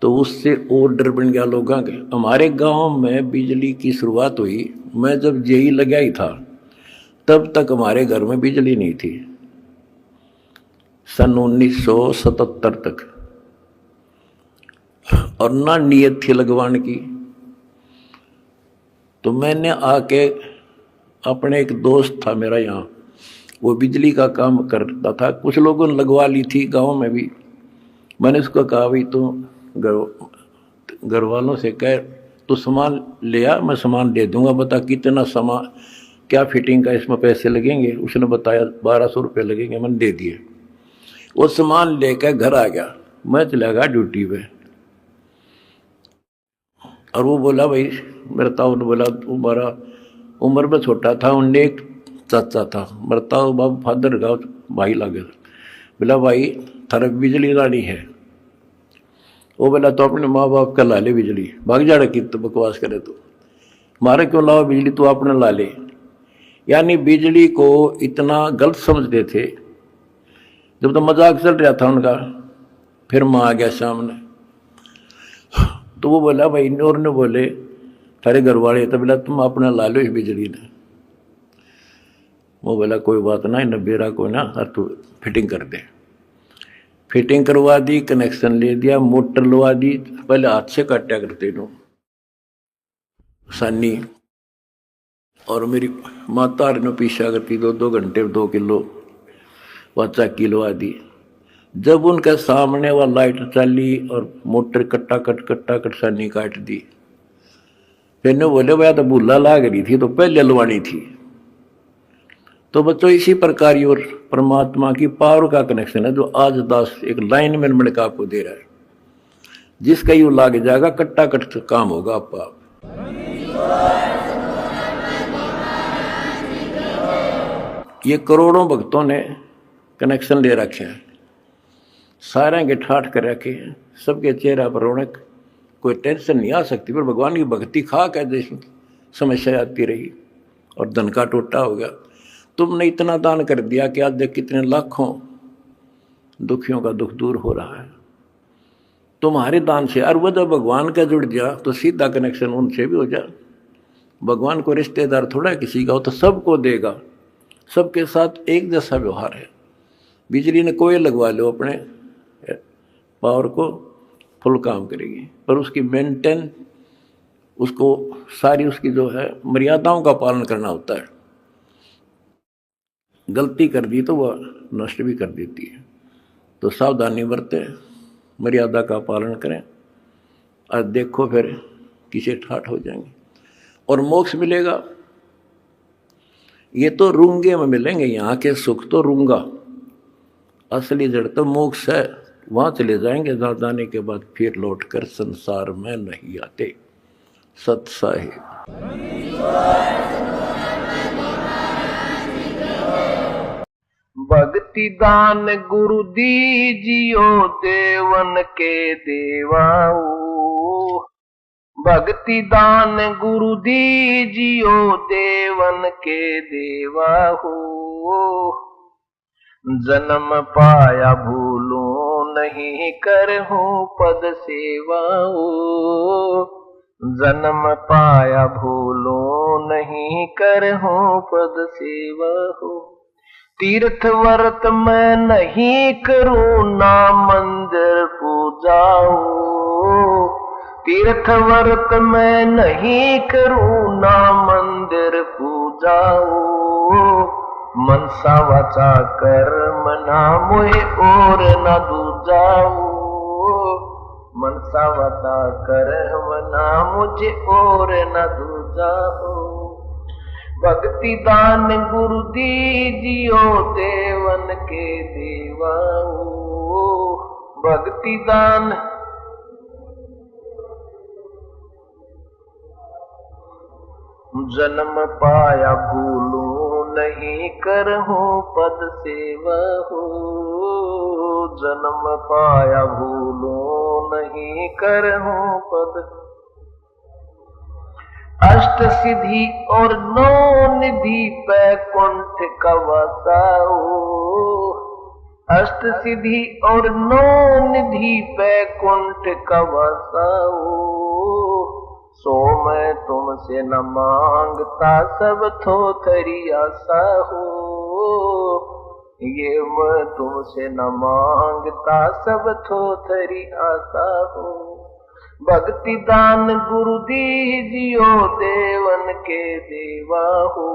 तो उससे और डर बन गया लोगों के। हमारे गांव में बिजली की शुरुआत हुई, मैं जब जेई लगा ही था तब तक हमारे घर में बिजली नहीं थी, सन 1977 तक। और ना नीयत थी लगवाने की। तो मैंने आके, अपने एक दोस्त था मेरा यहाँ, वो बिजली का काम करता था, कुछ लोगों ने लगवा ली थी गांव में भी। मैंने उसको कहा भाई तू घर वालों से कह तो सामान ले आ, मैं सामान दे दूंगा, बता कितना सामान क्या फिटिंग का इसमें पैसे लगेंगे। उसने बताया 1200 रुपये लगेंगे, मैंने दे दिए। वो सामान लेकर घर आ गया, मैं चला गया ड्यूटी पे। और वो बोला भाई मेरा ताऊ ने बोला, तुम्हारा उम्र में छोटा था, उनने एक चाचा था, मेरा ताऊ बाबू फादर का भाई लगे, बोला भाई थारा बिजली लानी है। वो बोला तो अपने माँ बाप का ला ले बिजली, भाग जाड़ा की तो बकवास करे तो मारे क्यों लाओ बिजली, तू अपने ला ले। यानी बिजली को इतना गलत समझते थे। जब तो मजाक चल रहा था उनका, फिर माँ आ गया सामने, तो वो बोला भाई, और ने बोले थारे घर वाले, तो बोला तुम अपना ला लो इस बिजली ने। वो बोला कोई बात ना, न बेरा को ना, और तू फिटिंग कर दे। फिटिंग करवा दी, कनेक्शन ले दिया, मोटर लगा दी। पहले हाथ से काटा करते नो सानी, और मेरी माता ने पीछा करती 2-2 घंटे 2 किलो वाचा किलो दी। जब उनके सामने वह लाइट चली और मोटर कट्टा कट सानी काट दी, फिर ने बोले भैया तो भूला लाग रही थी तो पहले लवानी थी। तो बच्चों इसी प्रकार और परमात्मा की पावर का कनेक्शन है जो आज दास एक लाइन में मिलकर आपको दे रहा है। जिसका यू लाग जाएगा कट्टा कट काम होगा आपका। ये करोड़ों भक्तों ने कनेक्शन ले रखे हैं, सारे के ठाठ कर रखे हैं, सबके चेहरा पर रौनक, कोई टेंशन नहीं आ सकती। पर भगवान की भक्ति खा कर जैसी समस्या आती रही और धन का टोटा हो गया। तुमने इतना दान कर दिया कि आज देख कितने लाखों दुखियों का दुख दूर हो रहा है तुम्हारे दान से। और वो जब भगवान का जुड़ गया तो सीधा कनेक्शन उनसे भी हो जाए। भगवान को रिश्तेदार थोड़ा किसी का हो, तो सबको देगा, सबके साथ एक जैसा व्यवहार है। बिजली ने कोई लगवा लो अपने पावर को, फुल काम करेगी, पर उसकी मेंटेन, उसको सारी उसकी जो है मर्यादाओं का पालन करना होता है। गलती कर दी तो वह नष्ट भी कर देती है। तो सावधानी बरतें, मर्यादा का पालन करें, और देखो फिर किसे ठाठ हो जाएंगे। और मोक्ष मिलेगा। ये तो रूंगे में मिलेंगे, यहाँ के सुख तो रूंगा, असली जड़ तो मोक्ष है। वहां चले जाएंगे जहां जाने के बाद फिर लौटकर संसार में नहीं आते। सत साहिब। भक्ति दान गुरु दीजियो देवन के देवाओ। भक्ति दान गुरु दीजियो देवन के देवाओ। जन्म पाया भूलो नहीं करहूं पद सेवाओ। जन्म पाया भूलो नहीं करहूं पद सेवाओ। तीर्थ व्रत मैं नहीं करूं ना मंदिर पूजाओ। तीर्थ व्रत मैं नहीं करूं ना मंदिर पूजाओ। मनसा वाचा कर्म ना मोहे और न दूजाओ। मनसा वाचा कर्म ना मुझे और न दूजाओ। भक्ति दान गुरु दीजियो देवन के देवाओ। भक्ति दान जन्म पाया भूलो नहीं करहूं पद सेवा हो। जन्म पाया भूलो नहीं करहूं पद। अष्ट सिद्धि और नौ निधि बैकुंठ का वासाओ। अष्ट सिद्धि और नौ निधि बैकुंठ का वासाओ। सो मैं तुमसे न मांगता सब थोथरी आशा हो। ये मैं तुमसे न मांगता सब थोथरी आशा हो। भक्ति दान गुरु दीजियो देवन के देवा हो।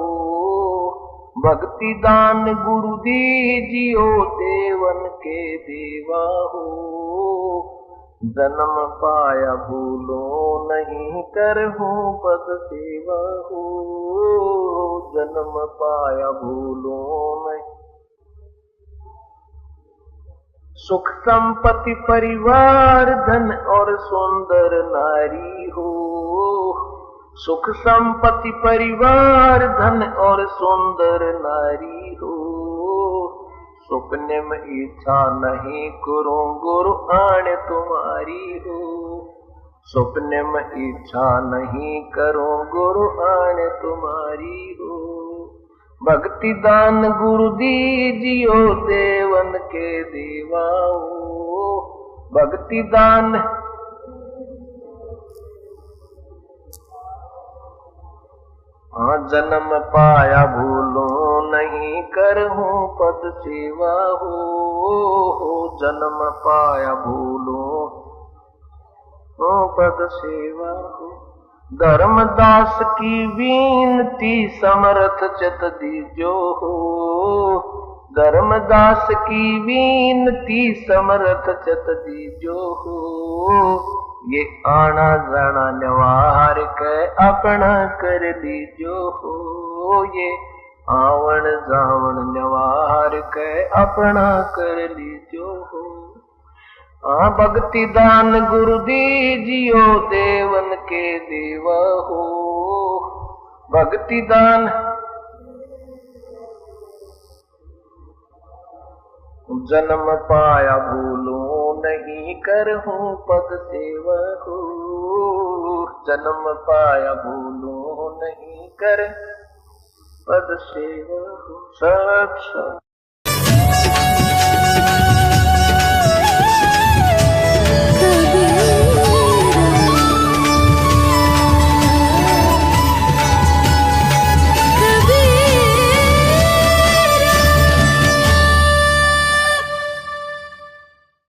भक्ति दान गुरु दीजियो देवन के देवा हो। जन्म पाया भूलो नहीं करहूं पद सेवा हो। जन्म पाया भूलो नहीं। सुख संपत्ति परिवार धन और सुंदर नारी हो। सुख संपत्ति परिवार धन और सुंदर नारी हो। सुपने में इच्छा नहीं करूं गुरु आण तुम्हारी हो। सुपने में इच्छा नहीं करूं गुरु आण तुम्हारी हो। भक्ति दान गुरु दीजियो देवन के देवाओ। भक्ति दान जन्म पाया भूलो नहीं करहूं पद सेवा हो। जन्म पाया भूलो पद सेवा हो। धर्मदास की विनती समर्थ चित दीजो हो। धर्मदास की विनती समर्थ चित दीजो हो। ये आना जाना नवार के अपना कर लीजो हो। ये आवन जावन नवार के अपना कर लीजो हो। भक्ति दान गुरु दीजियो देवन के देवा हो। भक्ति दान जन्म पाया भूलो नहीं करहूं पद सेवा हो। जन्म पाया भूलो नहीं कर पद सेवा हो। सब